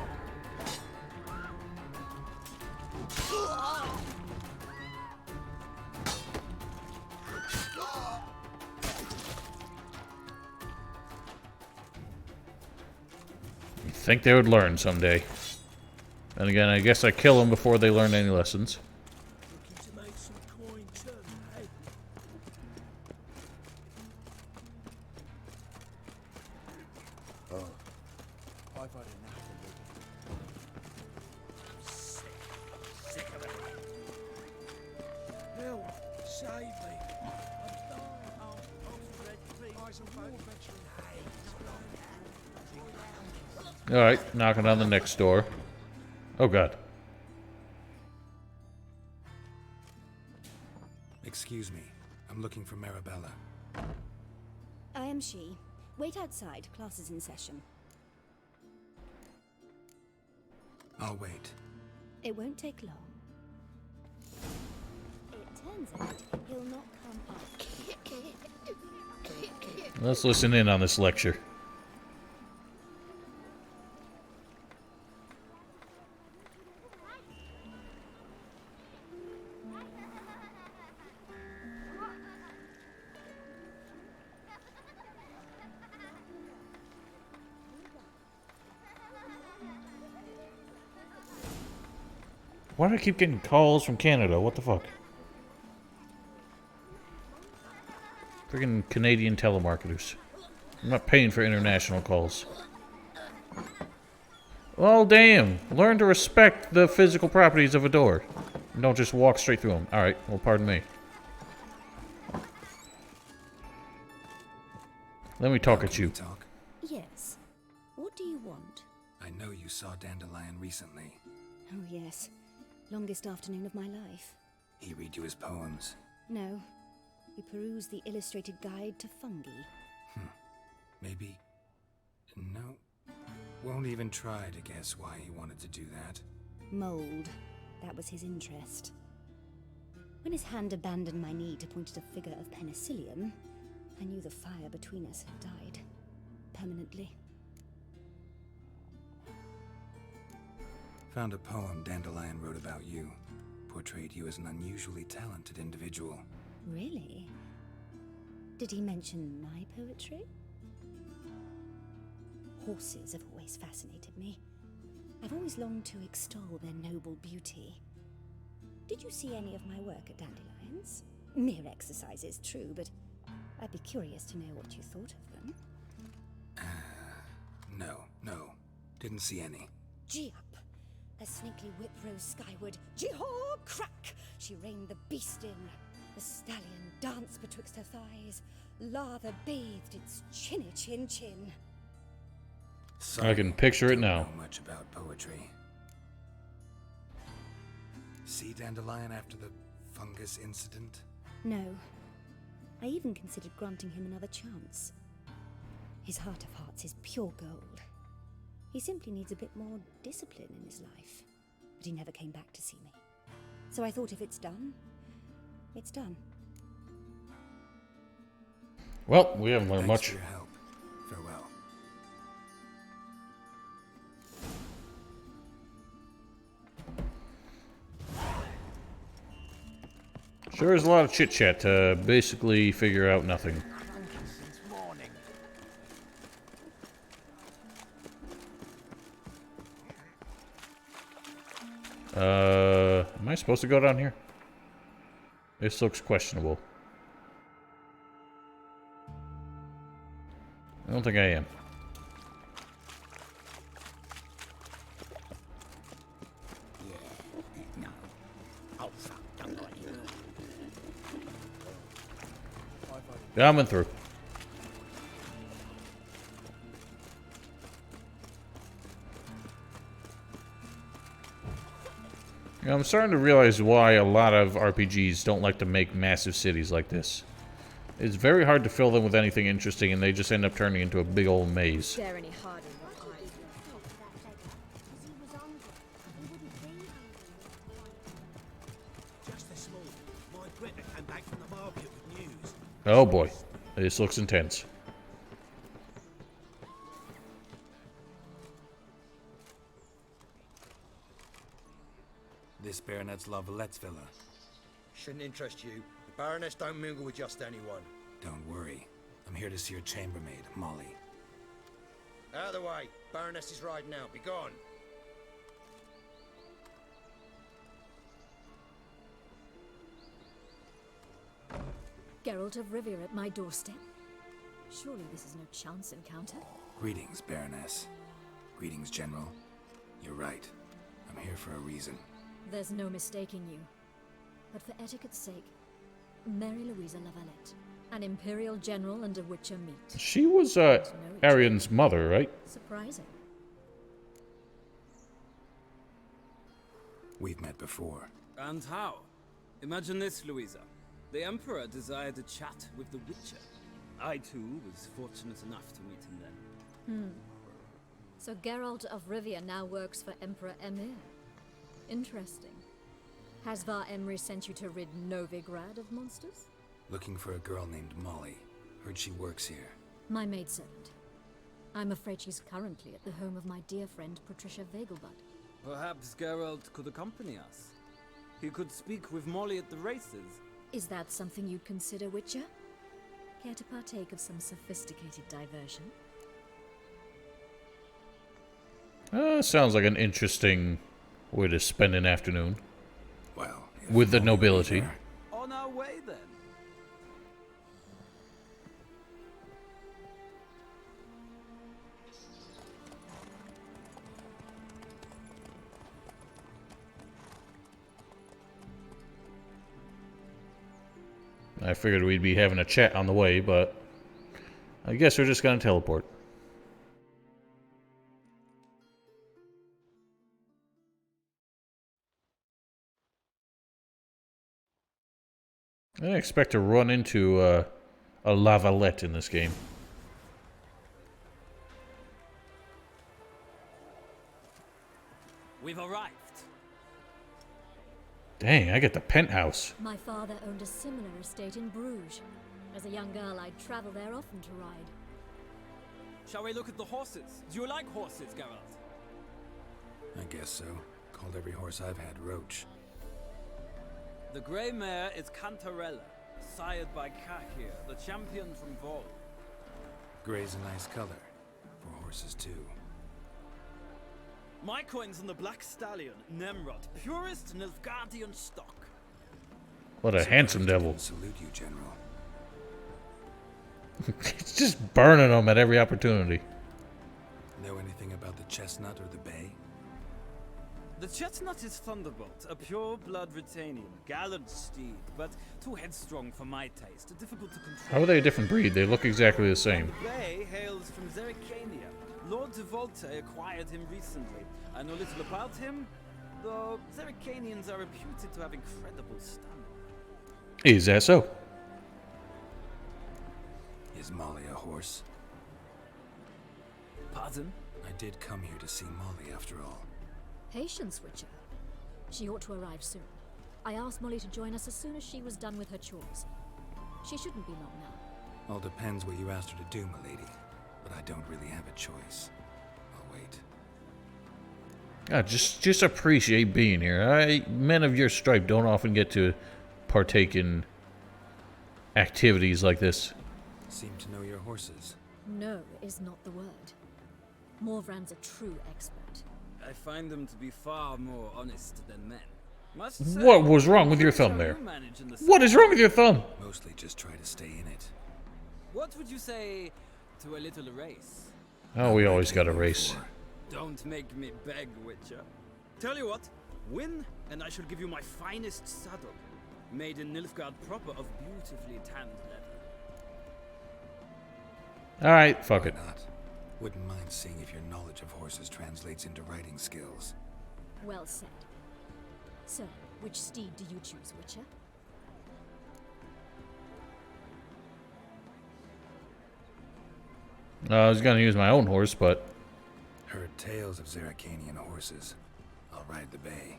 You'd think they would learn someday. And again, I guess I kill them before they learn any lessons. Alright, knocking on the next door. Oh god. Excuse me. I'm looking for Marabella. I am she. Wait outside. Class is in session. I'll wait. It won't take long. It turns out he'll not come up. Let's listen in on this lecture. Why do I keep getting calls from Canada? What the fuck? Friggin' Canadian telemarketers. I'm not paying for international calls. Well, damn. Learn to respect the physical properties of a door. And don't just walk straight through them. Alright, well, pardon me. Let me talk at you. Talk? Yes. What do you want? I know you saw Dandelion recently. Oh, yes. Longest afternoon of my life. He read you his poems. No. We perused the illustrated guide to fungi. Maybe... No. Won't even try to guess why he wanted to do that. Mold. That was his interest. When his hand abandoned my knee to point at a figure of penicillium, I knew the fire between us had died. Permanently. Found a poem Dandelion wrote about you. Portrayed you as an unusually talented individual. Really? Did he mention my poetry? Horses have always fascinated me. I've always longed to extol their noble beauty. Did you see any of my work at Dandelions? Mere exercises, true, but I'd be curious to know what you thought of them. No. Didn't see any. Gee up! A snaky whip rose skyward. Gee-haw! Crack! She reined the beast in. The stallion danced betwixt her thighs. Lather bathed its chinny chin. I can picture it now. Don't know much about poetry. See Dandelion after the fungus incident? No. I even considered granting him another chance. His heart of hearts is pure gold. He simply needs a bit more discipline in his life. But he never came back to see me. So I thought if it's done, it's done. Well, we haven't learned Thanks much. for your help. Farewell. Sure is a lot of chit-chat to basically figure out nothing. Am I supposed to go down here? This looks questionable. I don't think I am. Coming through. You know, I'm starting to realize why a lot of RPGs don't like to make massive cities like this. It's very hard to fill them with anything interesting, and they just end up turning into a big old maze. Dare any harder than Just this morning, my Greta came back from the market with news. Oh boy, this looks intense. This Baronet's La Valette's villa. Shouldn't interest you. The Baroness don't mingle with just anyone. Don't worry. I'm here to see your chambermaid, Molly. Out of the way. Baroness is riding out. Be gone. Geralt of Rivia at my doorstep. Surely this is no chance encounter. Greetings, Baroness. Greetings, General. You're right. I'm here for a reason. There's no mistaking you. But for etiquette's sake, Mary Louisa La Valette, an Imperial General and a Witcher meet. She was, Arian's mother, right? Surprising. We've met before. And how? Imagine this, Louisa. The Emperor desired a chat with the Witcher. I, too, was fortunate enough to meet him then. So Geralt of Rivia now works for Emperor Emir. Interesting. Has Var Emry sent you to rid Novigrad of monsters? Looking for a girl named Molly. Heard she works here. My maidservant. I'm afraid she's currently at the home of my dear friend Patricia Vegelbud. Perhaps Geralt could accompany us. He could speak with Molly at the races. Is that something you'd consider, Witcher? Care to partake of some sophisticated diversion? Sounds like an interesting way to spend an afternoon. Well, with the nobility. On our way, then. I figured we'd be having a chat on the way, but I guess we're just gonna teleport. I didn't expect to run into a La Valette in this game. We've arrived. Dang, I get the penthouse. My father owned a similar estate in Bruges. As a young girl, I'd travel there often to ride. Shall we look at the horses? Do you like horses, Geralt? I guess so. Called every horse I've had Roach. The grey mare is Cantarella, sired by Kahir, the champion from Vol. Grey's a nice color. For horses, too. My coin's on the Black Stallion, Nemrod, purest Nilfgaardian stock. What a handsome devil. Salute you, General. It's just burning them at every opportunity. Know anything about the chestnut or the bay? The chestnut is Thunderbolt, a pure-blood Britannian, gallant steed, but too headstrong for my taste, difficult to control. How are they a different breed? They look exactly the same. The bay hails from Zerrikania. Lord de Volte acquired him recently. I know little about him, though Zerrikanians are reputed to have incredible stamina. Is that so? Is Molly a horse? Pardon? I did come here to see Molly, after all. Patience, Witcher. She ought to arrive soon. I asked Molly to join us as soon as she was done with her chores. She shouldn't be long now. All depends what you asked her to do, milady. But I don't really have a choice. I'll wait. God, just appreciate being here. Men of your stripe don't often get to partake in activities like this. Seem to know your horses. No is not the word. Morvran's a true expert. I find them to be far more honest than men. Must say, What was wrong with your thumb there? What is wrong with your thumb? Mostly just try to stay in it. What would you say to a little race? Oh, we always got a race. Don't make me beg, Witcher. Tell you what, win, and I shall give you my finest saddle, made in Nilfgaard proper of beautifully tanned leather. Alright, fuck it. Why not? Wouldn't mind seeing if your knowledge of horses translates into riding skills. Well said. So, which steed do you choose, Witcher? I was gonna use my own horse, but... Heard tales of Zerrikanian horses. I'll ride the bay.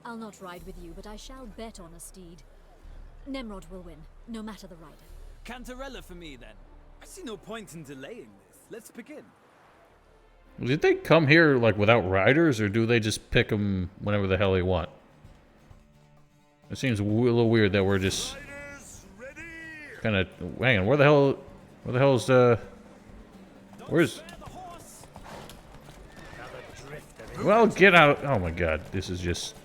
I'll not ride with you, but I shall bet on a steed. Nemrod will win, no matter the rider. Cantarella for me, then. I see no point in delaying this. Let's begin. Did they come here, like, without riders, or do they just pick them whenever the hell they want? It seems a little weird that we're just... kind of... Hang on, where the hell is the... Where's... Well, get out... Oh my god, this is just...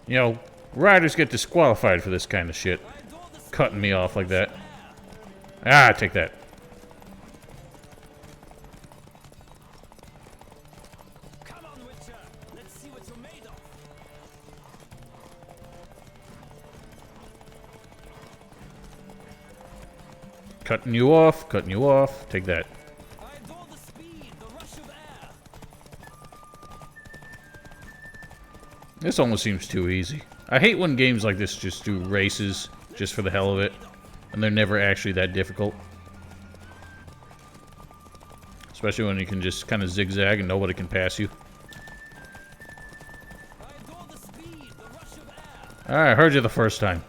You know, riders get disqualified for this kind of shit. Cutting me off like that. Ah, take that. Come on, Witcher. Let's see what you're made of. Cutting you off, cutting you off. Take that. I adore the speed, the rush of air. This almost seems too easy. I hate when games like this just do races just for the hell of it, and they're never actually that difficult. Especially when you can just kind of zigzag and nobody can pass you. Alright, I heard you the first time.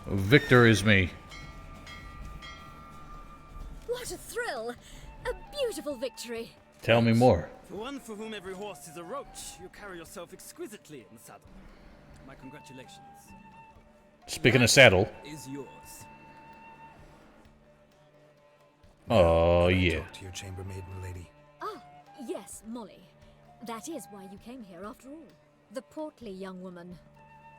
Victor is me. What a thrill! A beautiful victory! Tell me more. For one for whom every horse is a roach, you carry yourself exquisitely in the saddle. My congratulations. Speaking of saddle. Is yours. Oh, yeah. Talk to your chambermaid, milady. Ah, yes, Molly. That is why you came here after all. The portly young woman.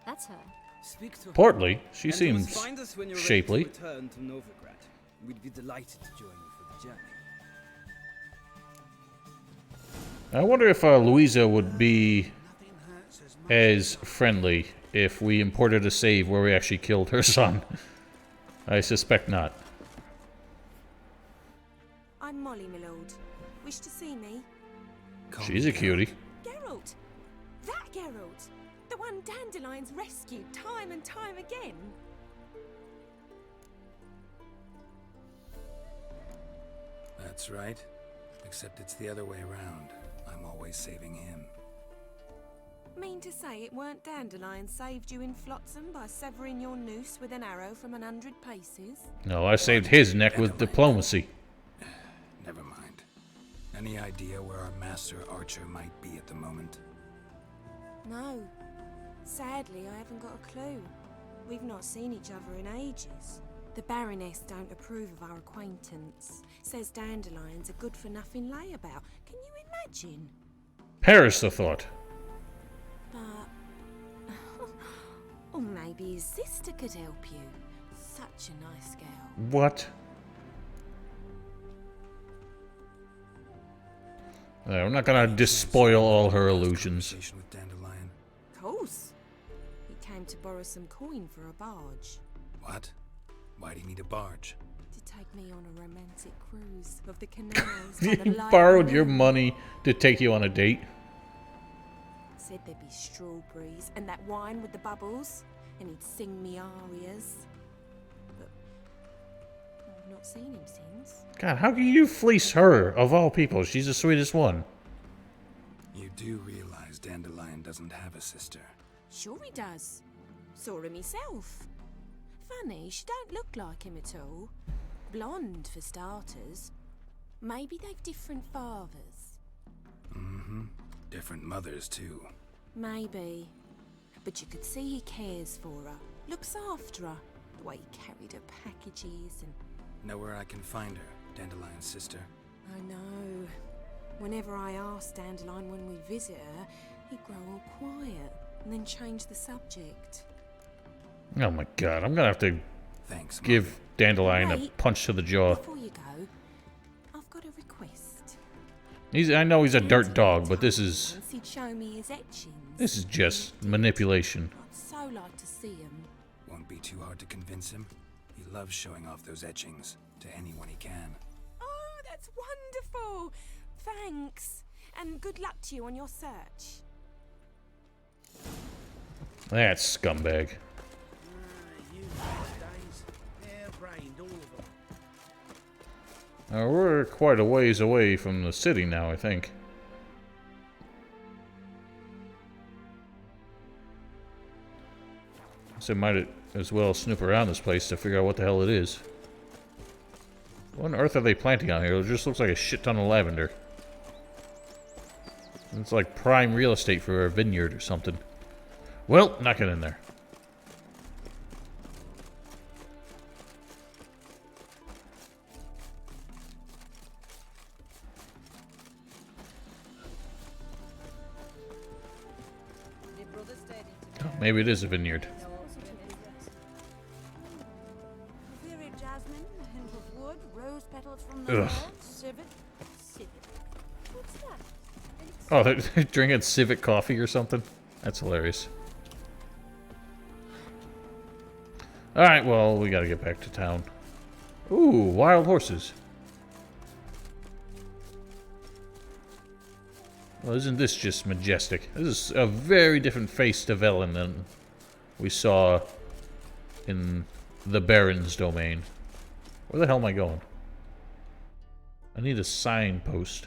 That's her. Speak to her. Portly? She And seems you must find us when you're shapely. ready to return to Novigrad. We'd be delighted to join you for the journey. I wonder if Louisa would be as friendly if we imported a save where we actually killed her son. I suspect not. I'm Molly, my lord. Wish to see me? She's a cutie. Geralt! That Geralt! The one Dandelion's rescued time and time again! That's right. Except it's the other way around. I'm always saving him. Mean to say it weren't Dandelion saved you in Flotsam by severing your noose with an arrow from 100 paces? No, I saved his neck with diplomacy. Never mind. Any idea where our master archer might be at the moment? No. Sadly, I haven't got a clue. We've not seen each other in ages. The Baroness don't approve of our acquaintance. Says Dandelion's a good-for-nothing layabout. Can you imagine? Perish the thought. But... or maybe his sister could help you. Such a nice girl. What? I'm not gonna despoil all her illusions. With Dandelion. Of course. He came to borrow some coin for a barge. What? Why do you need a barge? To take me on a romantic cruise of the canals. He borrowed your money to take you on a date. Said there'd be strawberries and that wine with the bubbles, and he'd sing me arias. But I've not seen him since. God, how can you fleece her, of all people? She's the sweetest one. You do realize Dandelion doesn't have a sister. Sure he does. Saw him himself. Funny, she don't look like him at all. Blonde, for starters. Maybe they've different fathers. Mm-hmm. Different mothers, too. Maybe. But you could see he cares for her. Looks after her. The way he carried her packages and... Know where I can find her, Dandelion's sister? I know. Whenever I ask Dandelion when we visit her, he'd grow all quiet and then change the subject. Oh my god, I'm gonna have to Thanks, give Dandelion a Wait, punch to the jaw. Before you go, I've got a request. I know he's a dirt dog, but this is... Once he'd show me his etchings. This is just manipulation. I'd so like to see him. Won't be be too hard to convince him. He loves showing off those etchings to anyone he can. Oh, that's wonderful! Thanks. And good luck to you on your search. That scumbag. You days. Hair-brained, all of them. We're quite a ways away from the city now, I think. So might as well snoop around this place to figure out what the hell it is. What on earth are they planting out here? It just looks like a shit ton of lavender. It's like prime real estate for a vineyard or something. Well, not get in there. Oh, maybe it is a vineyard. Jasmine, a hint of wood, rose petals from the north, civet. What's that? Oh, they're drinking civet coffee or something? That's hilarious. Alright, well, we gotta get back to town. Ooh, wild horses. Well, isn't this just majestic? This is a very different face to Velen than we saw in the Baron's domain. Where the hell am I going? I need a signpost.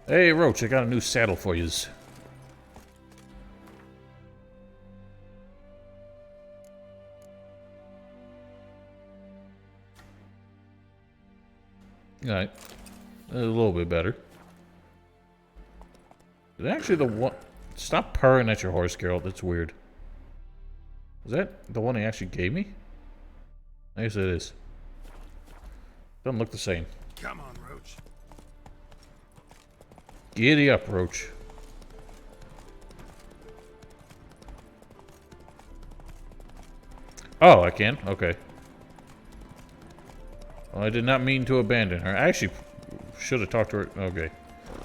Hey, Roach, I got a new saddle for yous. Alright. A little bit better. Is actually the one... Stop purring at your horse, Geralt. That's weird. Is that the one he actually gave me? I guess it is. Doesn't look the same. Come on, Roach. Giddy up, Roach. Oh, I can? Okay. Well, I did not mean to abandon her. I actually should have talked to her. Okay.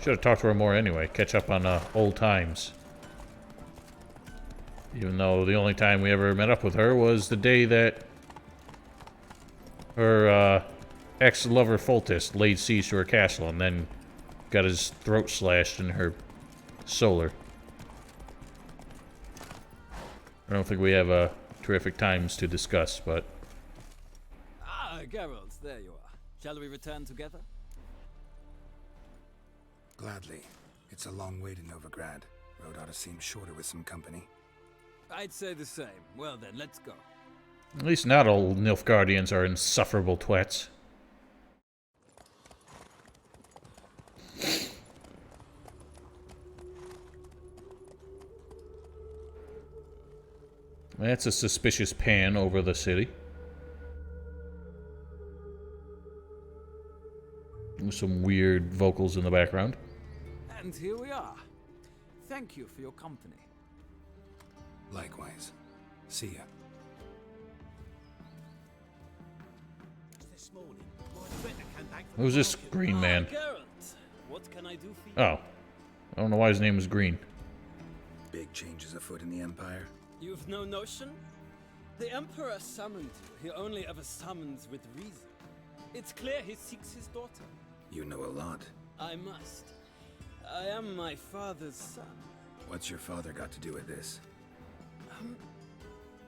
Should have talked to her more anyway. Catch up on old times. Even though the only time we ever met up with her was the day that her ex-lover Foltest laid siege to her castle and then got his throat slashed in her solar. I don't think we have terrific times to discuss, but... Ah, Geralt, there you are. Shall we return together? Gladly. It's a long way to Novigrad. Road ought to seem shorter with some company. I'd say the same. Well then, let's go. At least not all Nilfgaardians are insufferable twats. That's a suspicious pan over the city. With some weird vocals in the background. And here we are. Thank you for your company. Likewise. See ya. Who's this green man? Geralt, what can I do for you? Oh. I don't know why his name was green. Big changes afoot in the Empire. You've no notion? The Emperor summoned you. He only ever summons with reason. It's clear he seeks his daughter. You know a lot. I must. I am my father's son. What's your father got to do with this?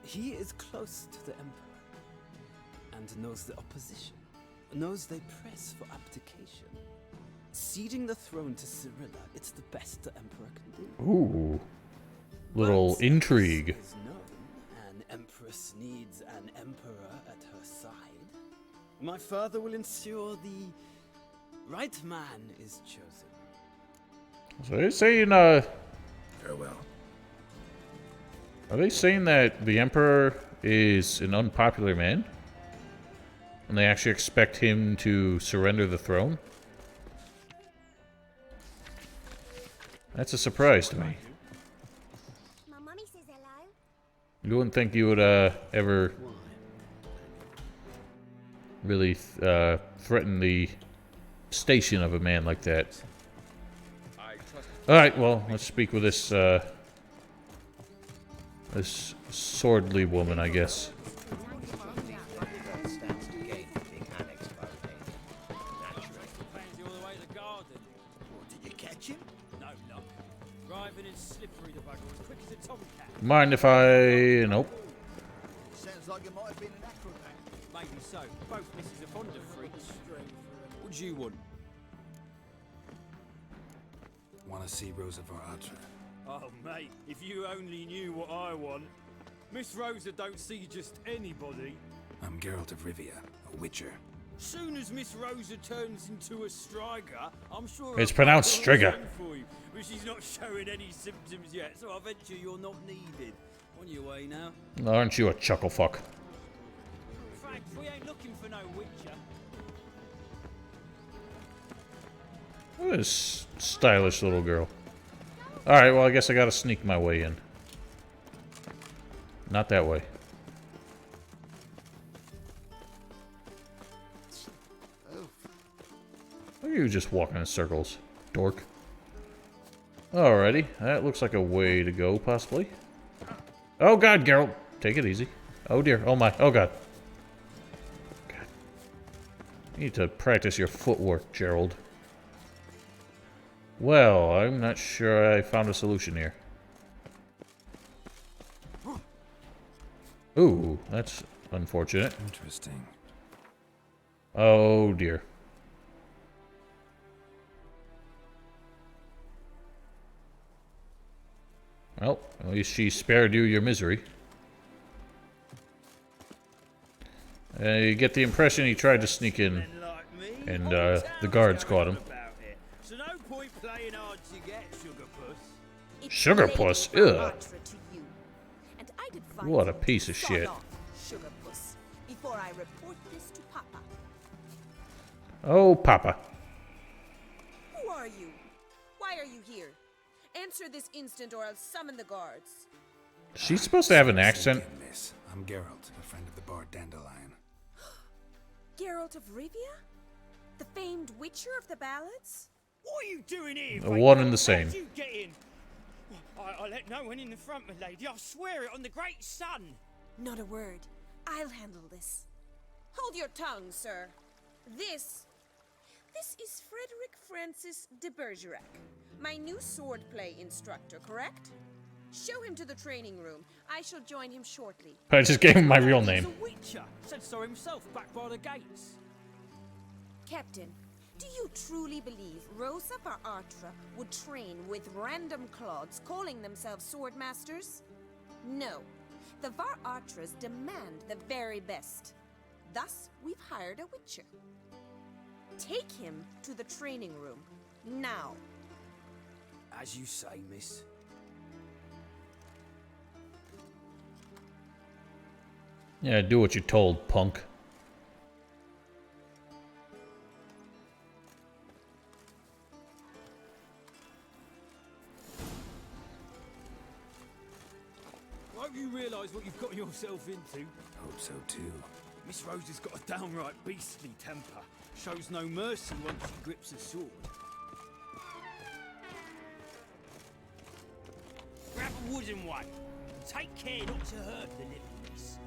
He is close to the Emperor and knows the opposition, knows they press for abdication. Ceding the throne to Cirilla, it's the best the Emperor can do. Ooh. Little intrigue. Is known, an Empress needs an Emperor at her side. My father will ensure the right man is chosen. So they're saying, Farewell. Are they saying that the Emperor is an unpopular man? And they actually expect him to surrender the throne? That's a surprise to me. My mummy says hello. You wouldn't think you would ever really threaten the station of a man like that. Alright, well, let's speak with this, this swordly woman, I guess. Mind if I... Nope. Sounds like it might have been an acrobat. Maybe so. Both misses are fond of freaks. What do you want? Want to see Rosa Varatra? Oh, mate, if you only knew what I want. Miss Rosa don't see just anybody. I'm Geralt of Rivia, a witcher. Soon as Miss Rosa turns into a Striga, I'm sure... It's pronounced Striga. For you, but she's not showing any symptoms yet, so I venture you're not needed. On your way now. Aren't you a chuckle fuck? Frank, we ain't looking for no witcher. Look at this stylish little girl. Alright, well, I guess I gotta sneak my way in. Not that way. Look at you just walking in circles, dork. Alrighty, that looks like a way to go, possibly. Oh god, Geralt! Take it easy. Oh dear, oh my, oh god. God. You need to practice your footwork, Gerald. Well, I'm not sure I found a solution here. Ooh, that's unfortunate. Interesting. Oh dear. Well, at least she spared you your misery. You get the impression he tried to sneak in, and the guards caught him. So no point playing hard to get, Sugar Puss. Sugar Puss? Ugh. And I'd advise What a you to piece of sod shit. off, Sugar Puss, before I report this to Papa. Oh, Papa. Who are you? Why are you here? Answer this instant or I'll summon the guards. She's supposed to have an accent. Again, miss. I'm Geralt, a friend of the bard Dandelion. Geralt of Rivia? The famed witcher of the ballads? What are you doing here? The one and the same. How'd you get in? I let no one in the front, my lady. I swear it on the great sun. Not a word. I'll handle this. Hold your tongue, sir. This is Frederick Francis de Bergerac, my new swordplay instructor, correct? Show him to the training room. I shall join him shortly. I just gave him my real name. He's a witcher. Said so himself back by the gates. Captain, do you truly believe Rosa Varatra would train with random clods calling themselves swordmasters? No. The Varatras demand the very best. Thus, we've hired a witcher. Take him to the training room. Now. As you say, miss. Yeah, do what you're told, punk. I hope you realise what you've got yourself into. Hope so too. Miss Rosa's got a downright beastly temper. Shows no mercy once she grips a sword. Grab a wooden one. Take care not to hurt the little miss.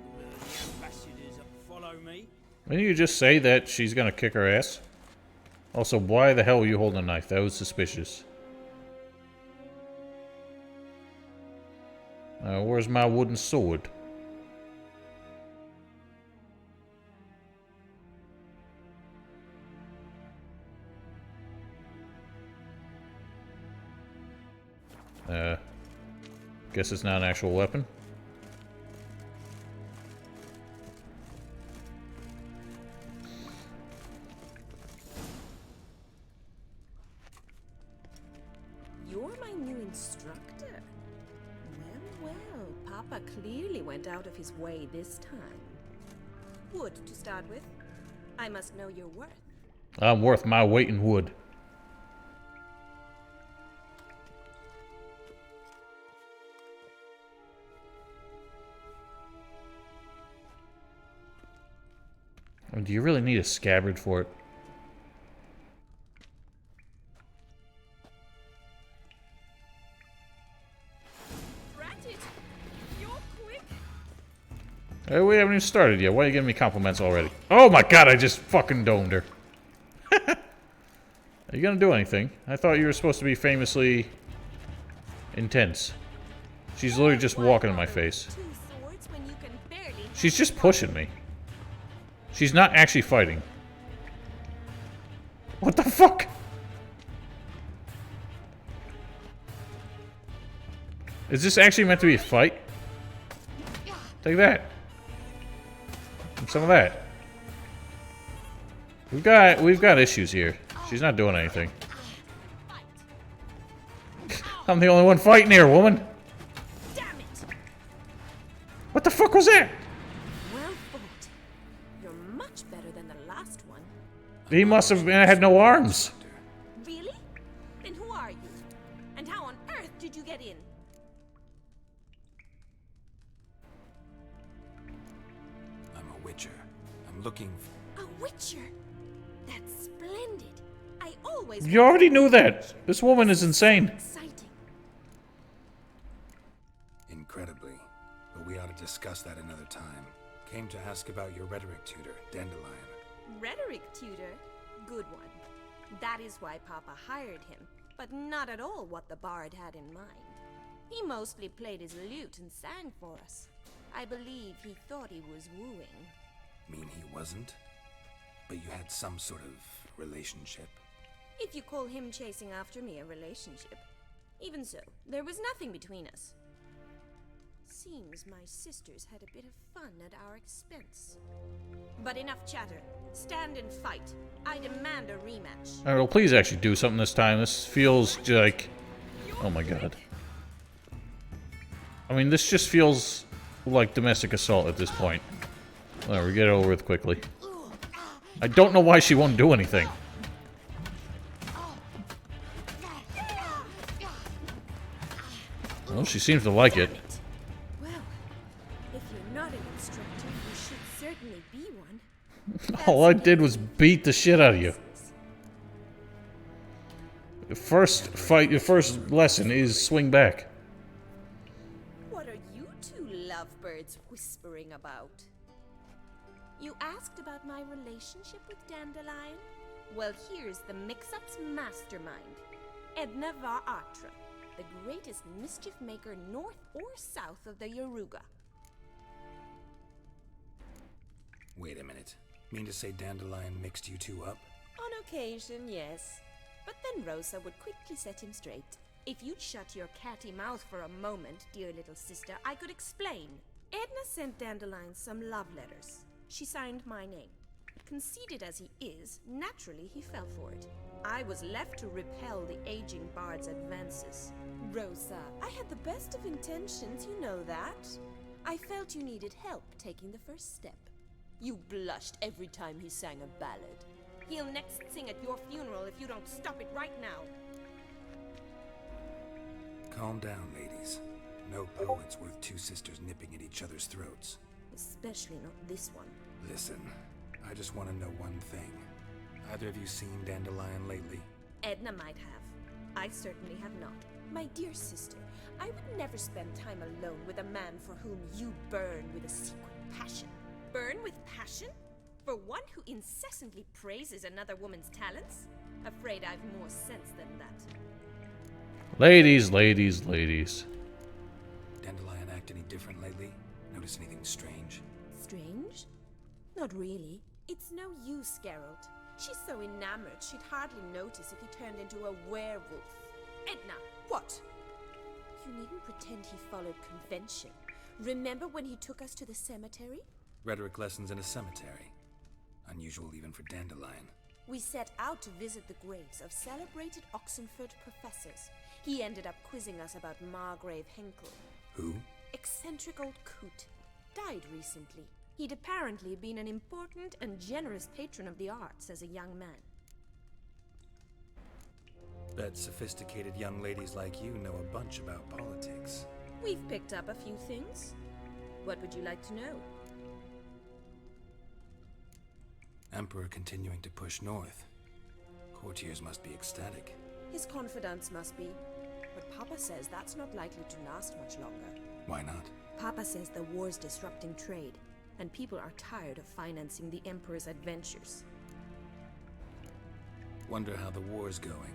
All the ambassadors follow me. Didn't you just say that she's gonna kick her ass? Also, why the hell are you holding a knife? That was suspicious. Where's my wooden sword? Guess it's not an actual weapon. You're my new instructor. Well, Papa clearly went out of his way this time. Wood, to start with. I must know your worth. I'm worth my weight in wood. Do you really need a scabbard for it? Hey, we haven't even started yet. Why are you giving me compliments already? Oh my god, I just fucking domed her. Are you gonna do anything? I thought you were supposed to be famously intense. She's literally just walking in my face. She's just pushing me. She's not actually fighting. What the fuck? Is this actually meant to be a fight? Take that. And some of that. We've got issues here. She's not doing anything. I'm the only one fighting here, woman. What the fuck was that? Well fought. You're much better than the last one. He must have had no arms. Really? Then who are you? And how on earth did you get in? I'm a witcher. I'm looking for... A witcher? That's splendid. I always... You already knew that. This woman is insane. Exciting. Incredibly. But we ought to discuss that another time. Came to ask about your rhetoric tutor, Dandelion. Rhetoric tutor? Good one. That is why Papa hired him, but not at all what the bard had in mind. He mostly played his lute and sang for us. I believe he thought he was wooing. Mean he wasn't? But you had some sort of relationship? If you call him chasing after me a relationship. Even so, there was nothing between us. Seems my sisters had a bit of fun at our expense. But enough chatter. Stand and fight. I demand a rematch. Alright, well, please actually do something this time. This feels like... Oh my god. I mean, this just feels like domestic assault at this point. Whatever, get it over with quickly. I don't know why she won't do anything. Well, she seems to like it. Well, if you're not an instructor, you should certainly be one. All I did was beat the shit out of you. The first fight, your first lesson is swing back. What are you two lovebirds whispering about? You asked about my relationship with Dandelion? Well, here's the mix-up's mastermind. Edna var Atra, the greatest mischief maker north or south of the Yaruga. Wait a minute. Mean to say Dandelion mixed you two up? On occasion, yes. But then Rosa would quickly set him straight. If you'd shut your catty mouth for a moment, dear little sister, I could explain. Edna sent Dandelion some love letters. She signed my name. Conceited as he is, naturally he fell for it. I was left to repel the aging bard's advances. Rosa, I had the best of intentions, you know that. I felt you needed help taking the first step. You blushed every time he sang a ballad. He'll next sing at your funeral if you don't stop it right now. Calm down, ladies. No poet's worth two sisters nipping at each other's throats. Especially not this one. Listen, I just want to know one thing. Either of you seen Dandelion lately? Edna might have. I certainly have not. My dear sister, I would never spend time alone with a man for whom you burn with a secret passion. Burn with passion? For one who incessantly praises another woman's talents? Afraid I've more sense than that. Ladies, ladies, ladies. Dandelion act any different lately? Notice anything strange? Strange? Not really. It's no use, Geralt. She's so enamored she'd hardly notice if he turned into a werewolf. Edna, what? You needn't pretend he followed convention. Remember when he took us to the cemetery? Rhetoric lessons in a cemetery. Unusual even for Dandelion. We set out to visit the graves of celebrated Oxenford professors. He ended up quizzing us about Margrave Henkel. Who? Eccentric old coot. Died recently. He'd apparently been an important and generous patron of the arts as a young man. Bet sophisticated young ladies like you know a bunch about politics. We've picked up a few things. What would you like to know? Emperor continuing to push north. Courtiers must be ecstatic. His confidants must be. But Papa says that's not likely to last much longer. Why not? Papa says the war's disrupting trade. and people are tired of financing the Emperor's adventures. Wonder how the war's going.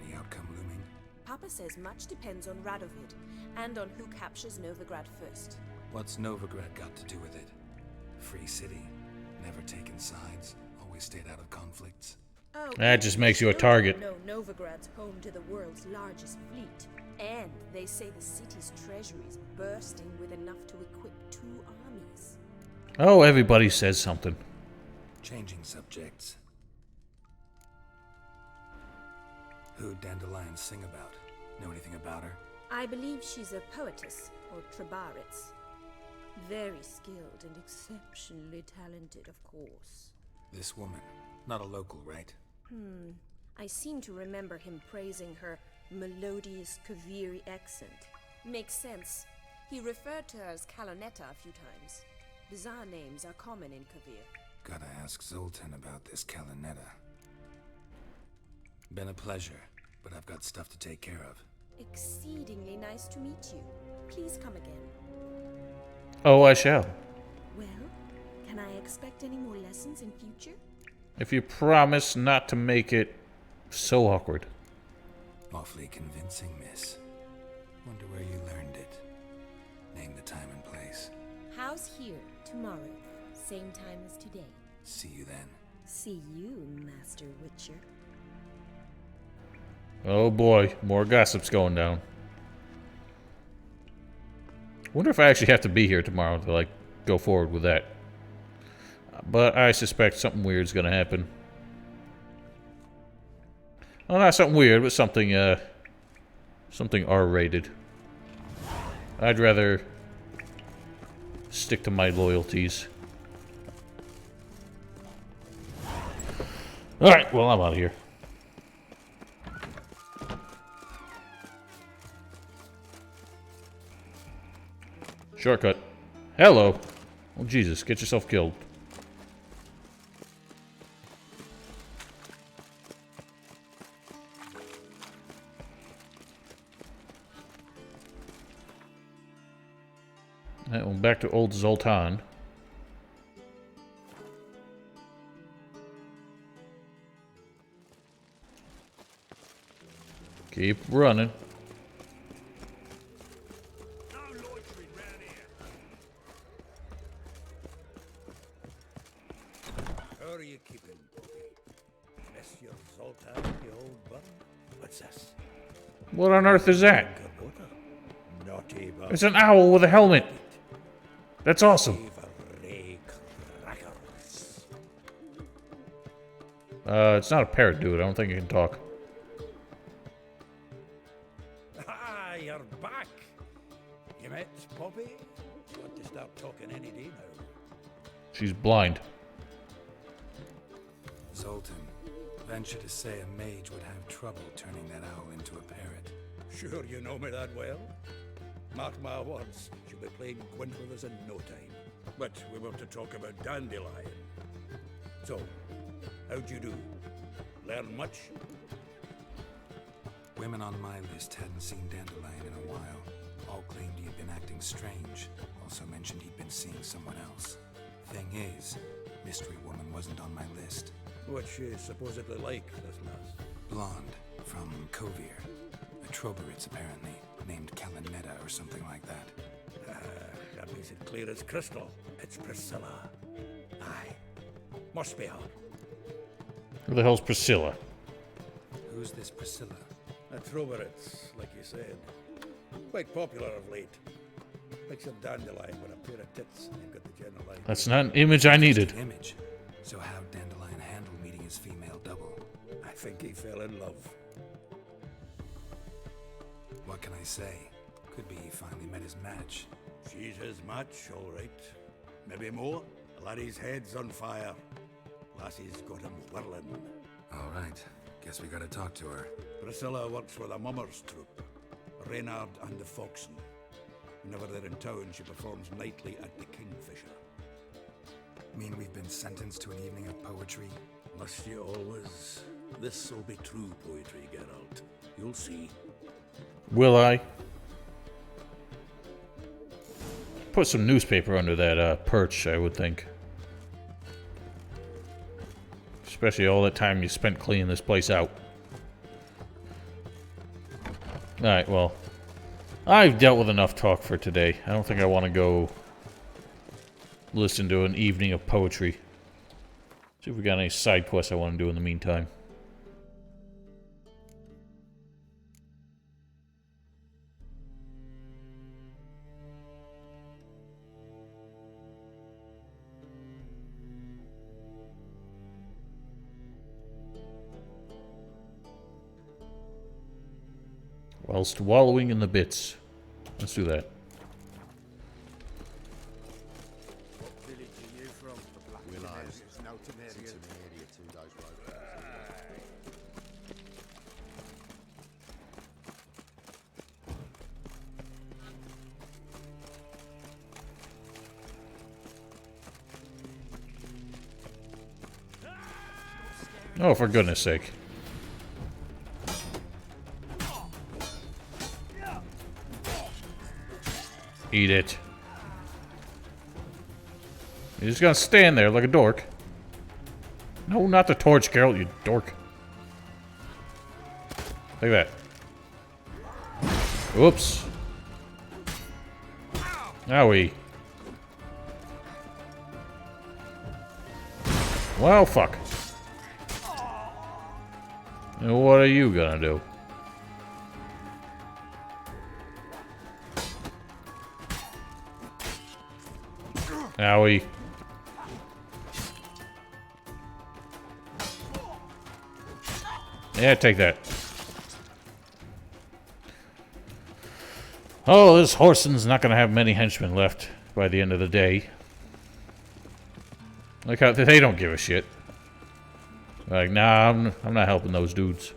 Any outcome looming? Papa says much depends on Radovid, and on who captures Novigrad first. What's Novigrad got to do with it? Free city, never taken sides, always stayed out of conflicts. Oh, That just makes you a target. No, Novigrad's home to the world's largest fleet. And they say the city's treasury is bursting with enough to equip 2 armies. Oh, everybody says something. Changing subjects. Who'd Dandelion sing about? Know anything about her? I believe she's a poetess, or Trebaritz. Very skilled and exceptionally talented, of course. This woman, not a local, right? I seem to remember him praising her melodious Kaviri accent. Makes sense. He referred to her as Kalonetta a few times. Bizarre names are common in Kavir. Gotta ask Zoltan about this Kalonetta. Been a pleasure, but I've got stuff to take care of. Exceedingly nice to meet you. Please come again. Oh, I shall. Well, can I expect any more lessons in future? If you promise not to make it so awkward. Awfully convincing, miss. Wonder where you learned it. Name the time and place. House here, tomorrow. Same time as today. See you then. See you, Master Witcher. Oh boy, more gossip's going down. Wonder if I actually have to be here tomorrow to, like, go forward with that. But I suspect something weird's gonna happen. Well, not something weird, but something, something R-rated. I'd rather stick to my loyalties. Alright, well, I'm out of here. Shortcut. Hello. Oh, Jesus, get yourself killed. Alright, well, back to old Zoltan. Keep running. How are you keeping, Bobby? Monsieur Zoltan, you old bum? What's this? What on earth is that? Naughty bum. It's an owl with a helmet. That's awesome. It's not a parrot, dude. I don't think it can talk. Ah, you're back. You met Poppy? You want to start talking any day now? She's blind. Zoltan, venture to say a mage would have trouble turning that owl into a parrot. Sure you know me that well? Mark my words, she'll be playing Gwent with us in no time. But we were to talk about Dandelion. So, how'd you do? Learn much? Women on my list hadn't seen Dandelion in a while. All claimed he had been acting strange. Also mentioned he'd been seeing someone else. Thing is, Mystery Woman wasn't on my list. What's she supposedly like, this lass? Blonde, from Kovir. A Trobaritz, apparently, named Kalonetta or something like that. That makes it clear as crystal. It's Priscilla. Aye. Must be her. Who the hell's Priscilla? Who's this Priscilla? A Trobaritz, like you said. Quite popular of late. Picture Dandelion with a pair of tits, and you've got the general idea. That's not an image I needed. Image. So how'd Dandelion handle meeting his female double? I think he fell in love. What can I say? Could be he finally met his match. She's his match, all right. Maybe more. The laddie's head's on fire. Lassie's got him whirling. All right. Guess we gotta talk to her. Priscilla works with a mummers troupe. Reynard and the Foxen. Whenever they're in town, she performs nightly at the Kingfisher. Mean we've been sentenced to an evening of poetry? Must you always? This'll be true poetry, Geralt. You'll see. Will I? put some newspaper under that perch, I would think. Especially all that time you spent cleaning this place out. Alright, well. I've dealt with enough talk for today. I don't think I want to go listen to an evening of poetry. See if we got any side quests I want to do in the meantime. Whilst wallowing in the bits. Let's do that. What village are you from? The Black Willows. It's no Temeria. 2 days road. Oh, for goodness sake. Eat it. You're just gonna stand there like a dork. No, not the torch, Geralt, you dork. Look at that. Oops. Owie. Well, fuck. And what are you gonna do? Owie. Yeah, take that. Oh, this Whoreson's not gonna have many henchmen left by the end of the day. Like how they don't give a shit. Like, nah, I'm not helping those dudes.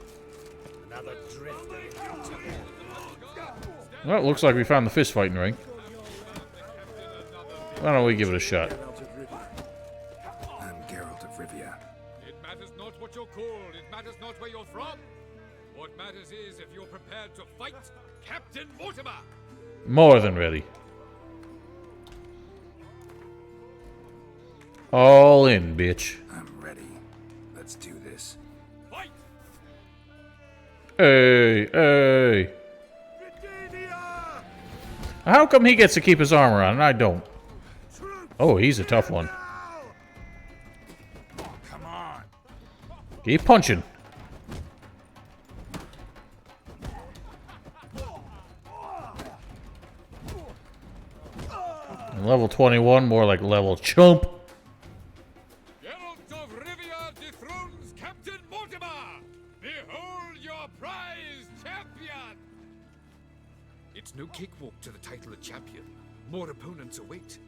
Well, it looks like we found the fist fighting ring. Why don't we give it a shot? I'm Geralt of Rivia. It matters not what you're called, it matters not where you're from. What matters is if you're prepared to fight Captain Mortimer. More than ready. All in, bitch. I'm ready. Let's do this. Fight! Hey, hey. How come he gets to keep his armor on and I don't? Oh, he's a tough one. Come on. Keep punching. And level 21, more like level chump. Geralt of Rivia dethrones Captain Mortimer! Behold your prize champion! It's no cakewalk to the title of champion. More opponents await.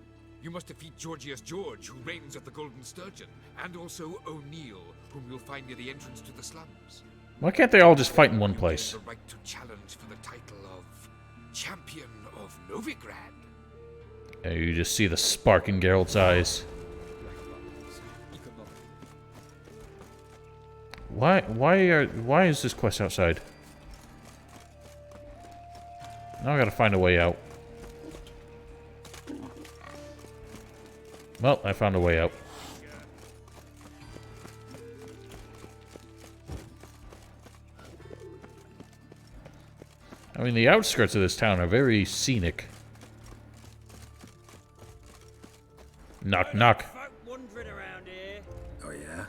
You must defeat Georgius George, who reigns at the Golden Sturgeon, and also O'Neill, whom you'll find near the entrance to the slums. Why can't they all just fight in one place? You gain the right to challenge for the title of Champion of Novigrad. And you just see the spark in Geralt's eyes. Why is this quest outside? Now I gotta find a way out. Well, I found a way out. I mean, the outskirts of this town are very scenic. Knock, knock. Wandering around here. Oh yeah?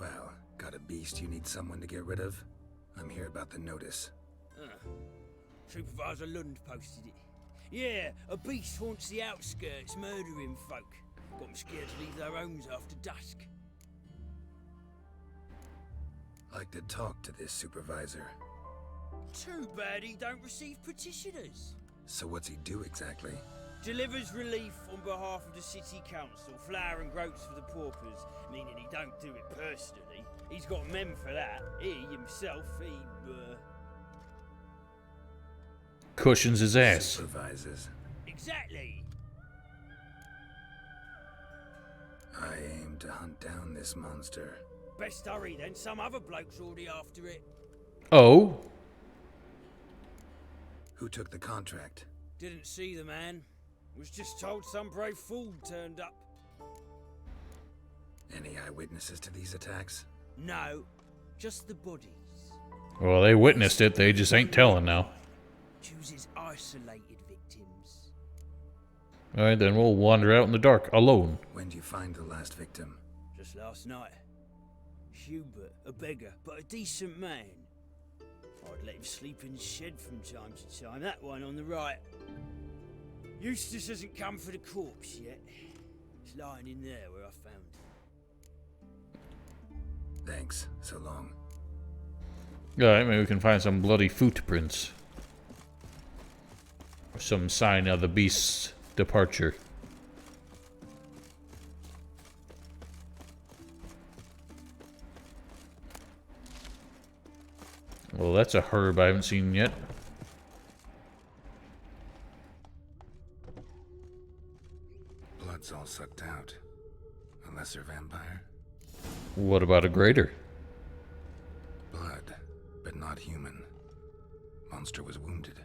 Well, got a beast you need someone to get rid of? I'm here about the notice. Supervisor Lund posted it. Yeah, a beast haunts the outskirts, murdering folk. Got them scared to leave their homes after dusk. Like to talk to this supervisor. Too bad he don't receive petitioners. So what's he do exactly? Delivers relief on behalf of the city council, flour and groats for the paupers, meaning he don't do it personally. He's got men for that. He himself, cushions his ass. Supervises. Exactly. I aim to hunt down this monster. Best hurry then, some other bloke's already after it. Oh? Who took the contract? Didn't see the man. Was just told some brave fool turned up. Any eyewitnesses to these attacks? No, just the bodies. Well, they witnessed it, they just ain't telling now. Chooses isolated victims. Alright, then we'll wander out in the dark, alone. When did you find the last victim? Just last night. Hubert, a beggar, but a decent man. I'd let him sleep in the shed from time to time. That one on the right. Eustace hasn't come for the corpse yet. It's lying in there where I found it. Thanks. So long. Alright, maybe we can find some bloody footprints. Or some sign of the beast's departure. Well, that's a herb I haven't seen yet. Blood's all sucked out. A lesser vampire? What about a greater? Blood, but not human. Monster was wounded.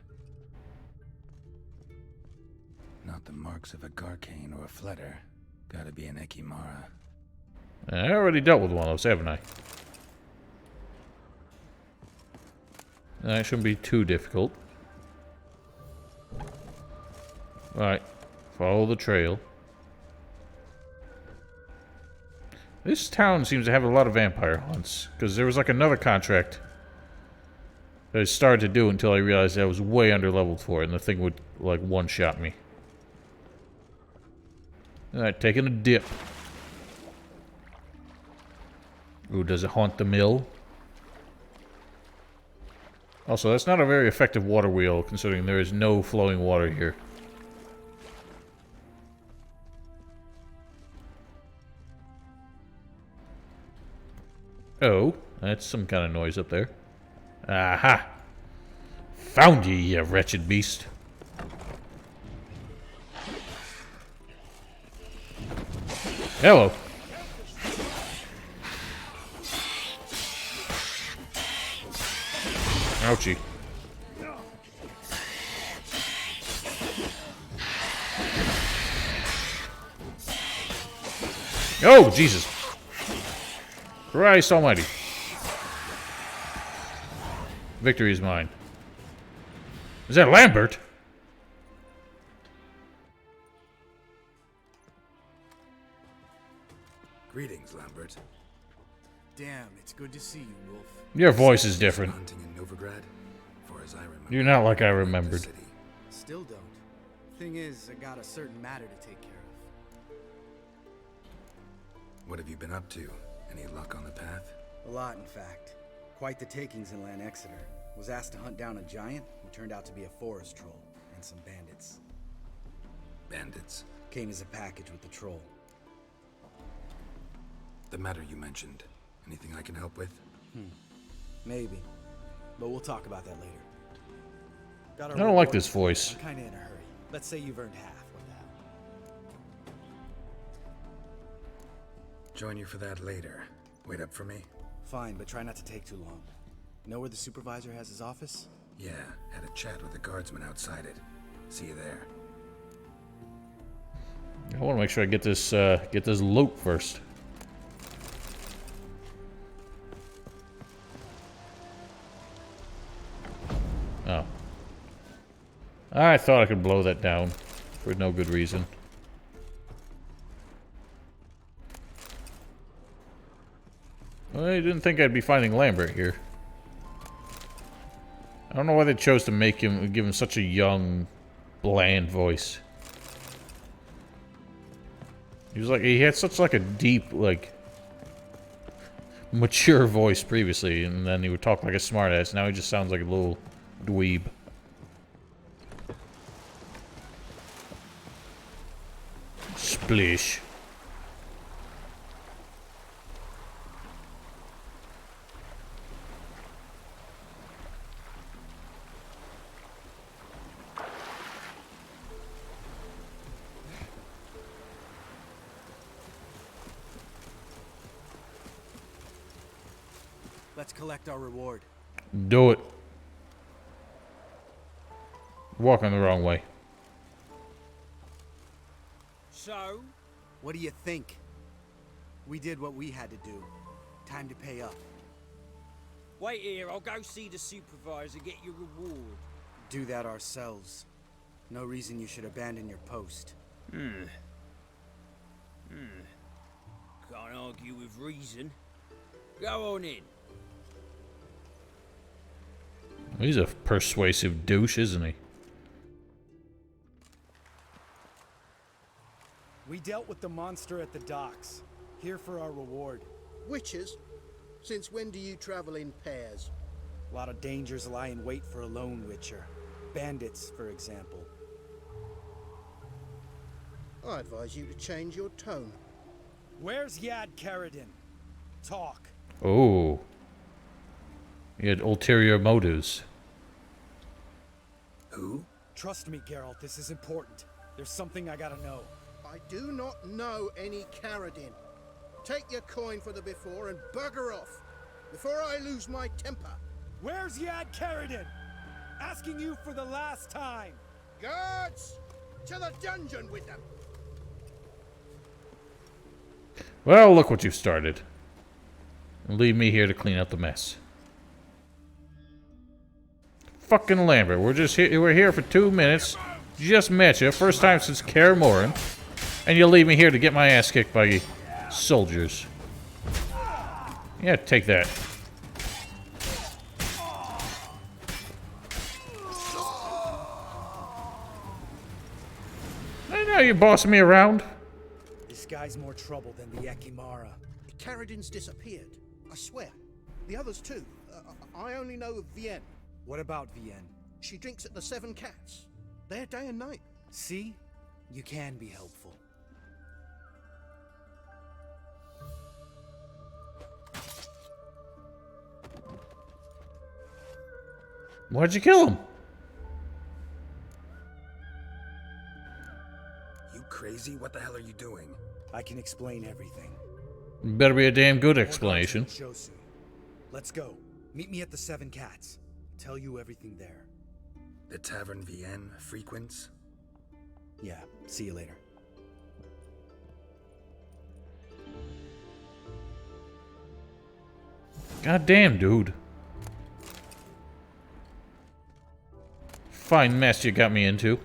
Not the marks of a Garcane or a Fletter. Gotta be an Ekimara. I already dealt with one of those, haven't I? That shouldn't be too difficult. Alright, follow the trail. This town seems to have a lot of vampire hunts, because there was like another contract that I started to do until I realized I was way under-leveled for it, and the thing would, like, one-shot me. Alright, taking a dip. Ooh, does it haunt the mill? Also, that's not a very effective water wheel, considering there is no flowing water here. Oh, that's some kind of noise up there. Aha! Found ye, you wretched beast. Hello. Ouchie. Oh, Jesus. Christ almighty. Victory is mine. Is that Lambert? Greetings, Lambert. Damn, it's good to see you, Wolf. Your voice is different. Hunting in Novigrad, for as I remember. You're not like I remembered. Still don't. Thing is, I got a certain matter to take care of. What have you been up to? Any luck on the path? A lot, in fact. Quite the takings in Lan Exeter. Was asked to hunt down a giant who turned out to be a forest troll, and some bandits. Bandits? Came as a package with the troll. The matter you mentioned. Anything I can help with? Maybe. But we'll talk about that later. Got I don't like this voice. I'm kinda in a hurry. Let's say you've earned half. What the hell? Join you for that later. Wait up for me? Fine, but try not to take too long. Know where the supervisor has his office? Yeah, had a chat with the guardsman outside it. See you there. I want to make sure I get this loot first. Oh. I thought I could blow that down for no good reason. I didn't think I'd be finding Lambert here. I don't know why they chose to give him such a young, bland voice. He had such like a deep, like, mature voice previously, and then he would talk like a smartass. Now he just sounds like a little dweeb. Splish. Let's collect our reward. Do it. Walking the wrong way. So? What do you think? We did what we had to do. Time to pay up. Wait here, I'll go see the supervisor, get your reward. Do that ourselves. No reason you should abandon your post. Can't argue with reason. Go on in. He's a persuasive douche, isn't he? We dealt with the monster at the docks. Here for our reward. Witches? Since when do you travel in pairs? A lot of dangers lie in wait for a lone witcher. Bandits, for example. I advise you to change your tone. Where's Yad Karadin? Talk. Oh. He had ulterior motives. Who? Trust me, Geralt, this is important. There's something I gotta know. I do not know any Karadin. Take your coin for the before and bugger off, before I lose my temper. Where's Yad Karadin? Asking you for the last time. Guards! To the dungeon with them! Well, look what you've started. Leave me here to clean up the mess. Fucking Lambert, we're here for 2 minutes. Just met you, first time since Kaer Morhen, and you leave me here to get my ass kicked by soldiers. Yeah, take that. I know you're bossing me around. This guy's more trouble than the Ekimara. Karadin's disappeared, I swear. The others too. I only know of Vienne. What about Vienne? She drinks at the Seven Cats. There day and night. See? You can be helpful. Why'd you kill him? You crazy? What the hell are you doing? I can explain everything. Better be a damn good explanation. Shosu. Let's go. Meet me at the Seven Cats. Tell you everything there. The Tavern Vienne frequents? Yeah, see you later. God damn, dude. Fine mess you got me into.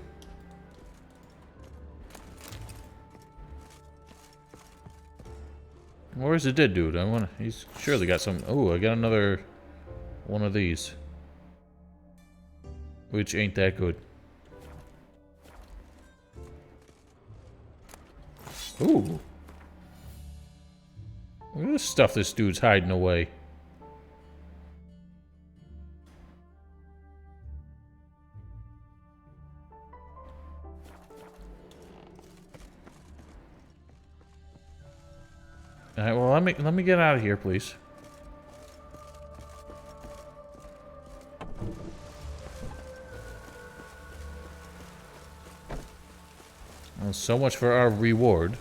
Where's the dead dude? He's surely got some. Oh, I got another one of these. Which ain't that good. Ooh. Look at the stuff this dude's hiding away. Alright, well let me get out of here, please. Well, so much for our reward.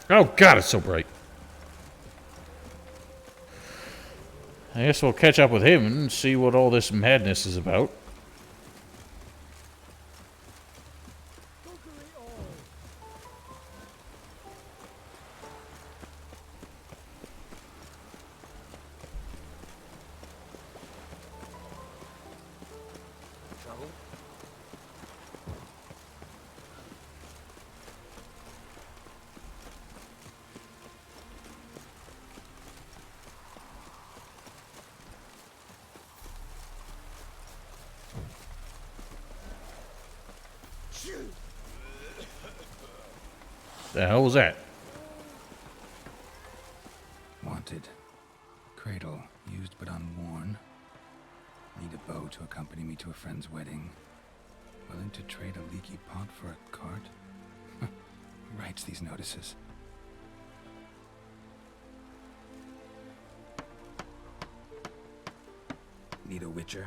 Oh god, it's so bright. I guess we'll catch up with him and see what all this madness is about. The hell was that? Wanted. Cradle, used but unworn. Need a bow to accompany me to a friend's wedding. Willing to trade a leaky pot for a cart? Who writes these notices? Need a witcher?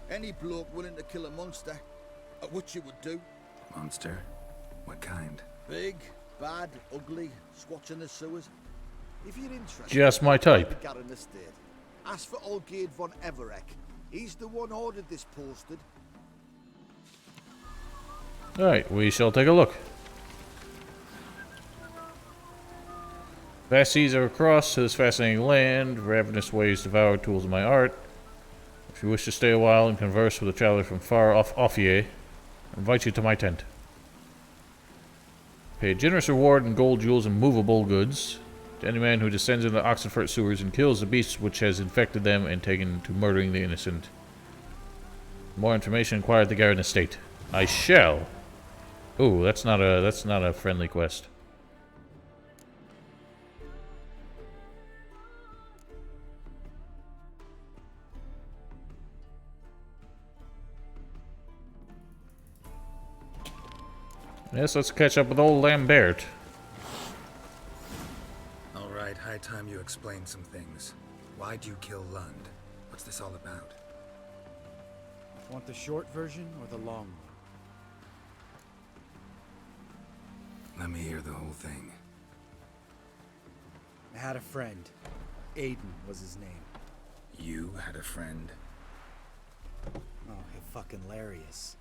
Any bloke willing to kill a monster, a witcher would do. Monster? What kind? Big, bad, ugly, squatching the sewers. If you're interested, Just my type. Garin Estate. Ask for Olgierd von Everek. He's the one ordered this posted. Alright, we shall take a look. Vast seas are across to this fascinating land. Ravenous waves devour tools of my art. If you wish to stay a while and converse with a traveler from far off Offier, I invite you to my tent. Pay a generous reward in gold, jewels, and movable goods to any man who descends into the Oxenfurt sewers and kills the beast which has infected them and taken to murdering the innocent. For more information, inquire at the Garden Estate. I shall. Ooh, that's not a friendly quest. Yes, let's catch up with old Lambert. Alright, high time you explained some things. Why'd you kill Lund? What's this all about? Want the short version or the long one? Let me hear the whole thing. I had a friend. Aiden was his name. You had a friend? Oh, fucking hilarious.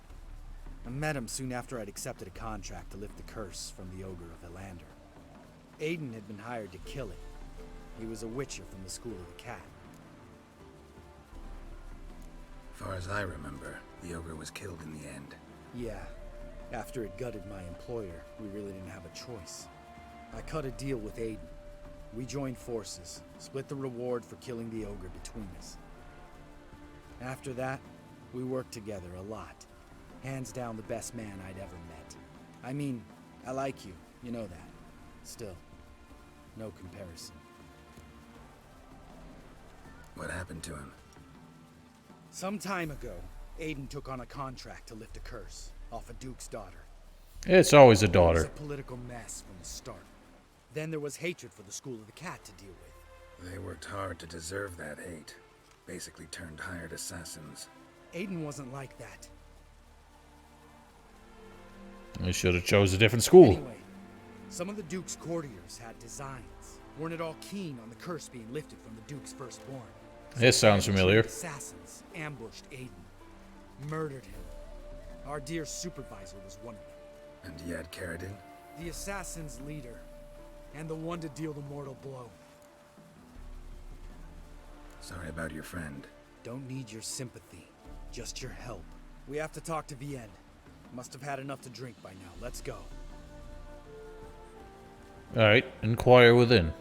I met him soon after I'd accepted a contract to lift the curse from the Ogre of Elander. Aiden had been hired to kill it. He was a witcher from the School of the Cat. Far as I remember, the Ogre was killed in the end. Yeah. After it gutted my employer, we really didn't have a choice. I cut a deal with Aiden. We joined forces, split the reward for killing the Ogre between us. After that, we worked together a lot. Hands down the best man I'd ever met. I mean, I like you, you know that. Still, no comparison. What happened to him? Some time ago, Aiden took on a contract to lift a curse off a duke's daughter. It's always a daughter. It was a political mess from the start. Then there was hatred for the School of the Cat to deal with. They worked hard to deserve that hate. Basically turned hired assassins. Aiden wasn't like that. They should have chose a different school. Anyway, some of the Duke's courtiers had designs. Weren't at all keen on the curse being lifted from the Duke's firstborn. This sounds familiar. Assassins ambushed Aiden. Murdered him. Our dear supervisor was one of them. And you had Caradin? The assassin's leader. And the one to deal the mortal blow. Sorry about your friend. Don't need your sympathy. Just your help. We have to talk to Vienne. Must have had enough to drink by now. Let's go. Alright, inquire within.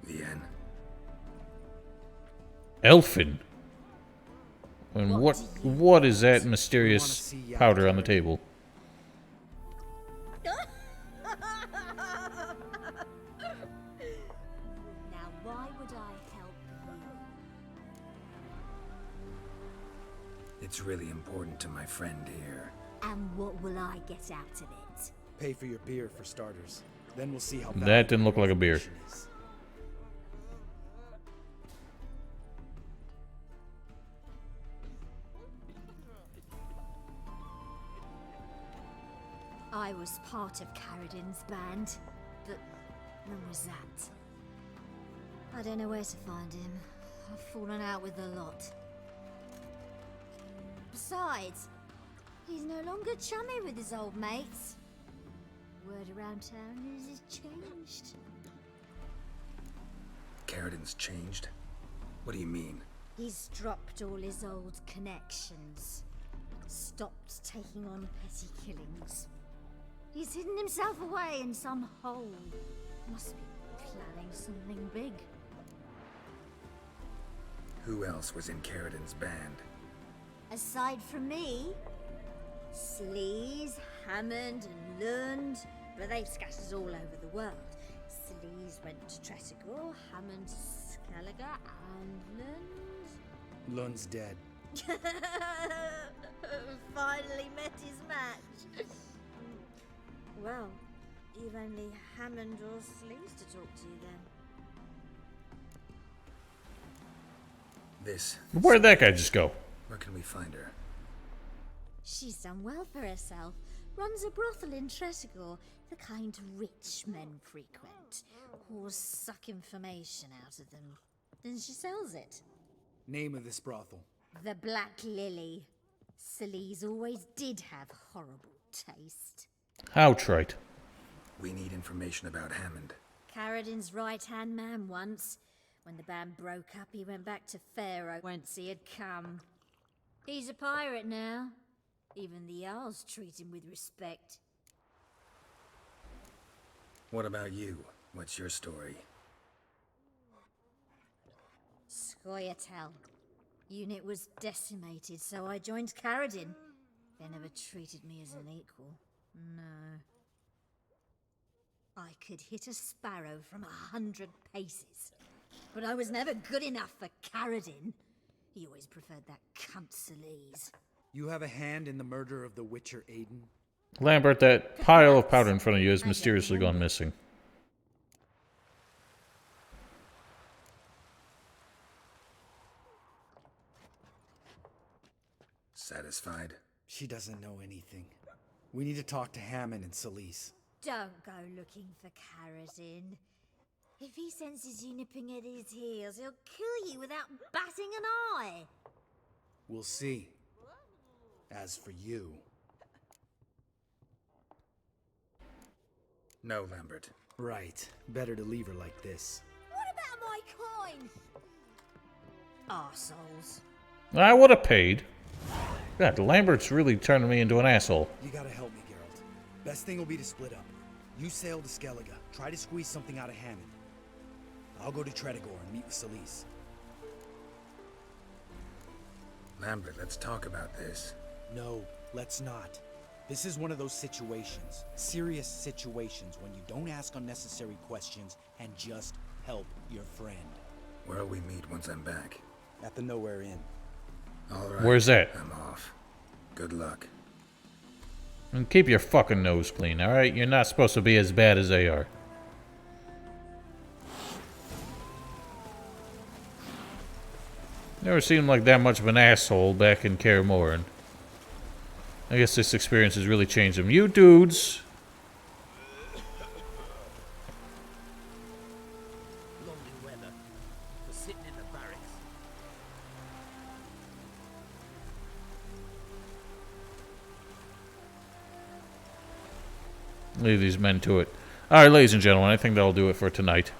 Vienne. Elfin? And what is that mysterious powder on the table? Now, why would I help you? It's really important to my friend here. And what will I get out of it? Pay for your beer for starters. Then we'll see how That didn't look like a beer. is. I was part of Caradin's band, but when was that? I don't know where to find him. I've fallen out with a lot. Besides, he's no longer chummy with his old mates. Word around town is he's changed. Caradin's changed? What do you mean? He's dropped all his old connections. Stopped taking on petty killings. He's hidden himself away in some hole. Must be planning something big. Who else was in Caradin's band? Aside from me, Sleaze, Hammond and Lund, but they've scattered all over the world. Sleaze went to Tretogor, Hammond to Skellige, and Lund... Lund's dead. Finally met his match. Well, you've only Hammond or Sleaze to talk to then. This... Where'd that guy just go? Where can we find her? She's done well for herself. Runs a brothel in Tretogor, the kind rich men frequent. Whores suck information out of them. Then she sells it. Name of this brothel. The Black Lily. Salise always did have horrible taste. How trite. We need information about Hammond. Carradin's right-hand man once. When the band broke up, he went back to Pharaoh whence he had come. He's a pirate now. Even the Jarls treat him with respect. What about you? What's your story? Scoia'tael. Unit was decimated, so I joined Carradin. They never treated me as an equal. No. I could hit a sparrow from 100 paces. But I was never good enough for Carradin. He always preferred that cunt Salise. You have a hand in the murder of the Witcher Aiden? Lambert, that pile of powder in front of you has mysteriously gone missing. Satisfied? She doesn't know anything. We need to talk to Hammond and Salise. Don't go looking for Carradin. If he senses you nipping at his heels, he'll kill you without batting an eye. We'll see. As for you... No, Lambert. Right. Better to leave her like this. What about my coin? Arseholes. I would have paid. God, Lambert's really turning me into an asshole. You gotta help me, Geralt. Best thing will be to split up. You sail to Skellige. Try to squeeze something out of Hammond. I'll go to Tredegor and meet with Salise. Lambert, let's talk about this. No, let's not. This is one of those situations, serious situations, when you don't ask unnecessary questions and just help your friend. Where'll we meet once I'm back? At the Nowhere Inn. All right. Where's that? I'm off. Good luck. And keep your fucking nose clean, alright? You're not supposed to be as bad as they are. Never seemed like that much of an asshole back in Kaer Morhen. I guess this experience has really changed him. You dudes! Lovely weather for sitting in the barracks. Leave these men to it. Alright, ladies and gentlemen, I think that'll do it for tonight.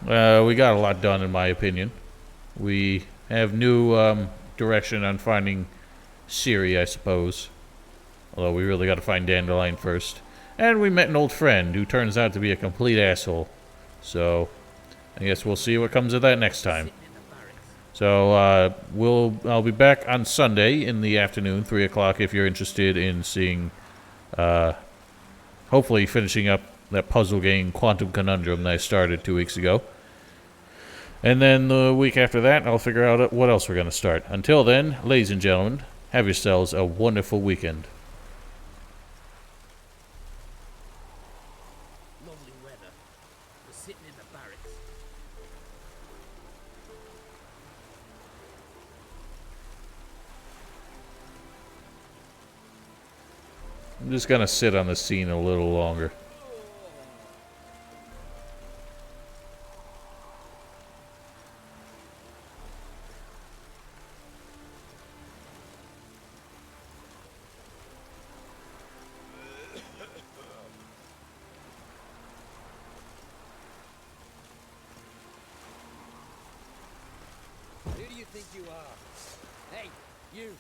We got a lot done, in my opinion. We have new direction on finding Ciri, I suppose. Although we really got to find Dandelion first. And we met an old friend who turns out to be a complete asshole. So, I guess we'll see what comes of that next time. So, I'll be back on Sunday in the afternoon, 3 o'clock, if you're interested in seeing, hopefully finishing up that puzzle game, Quantum Conundrum, that I started 2 weeks ago. And then the week after that, I'll figure out what else we're going to start. Until then, ladies and gentlemen, have yourselves a wonderful weekend. Lovely weather for sitting in the barracks. I'm just going to sit on the scene a little longer. Who do you think you are? Hey, you!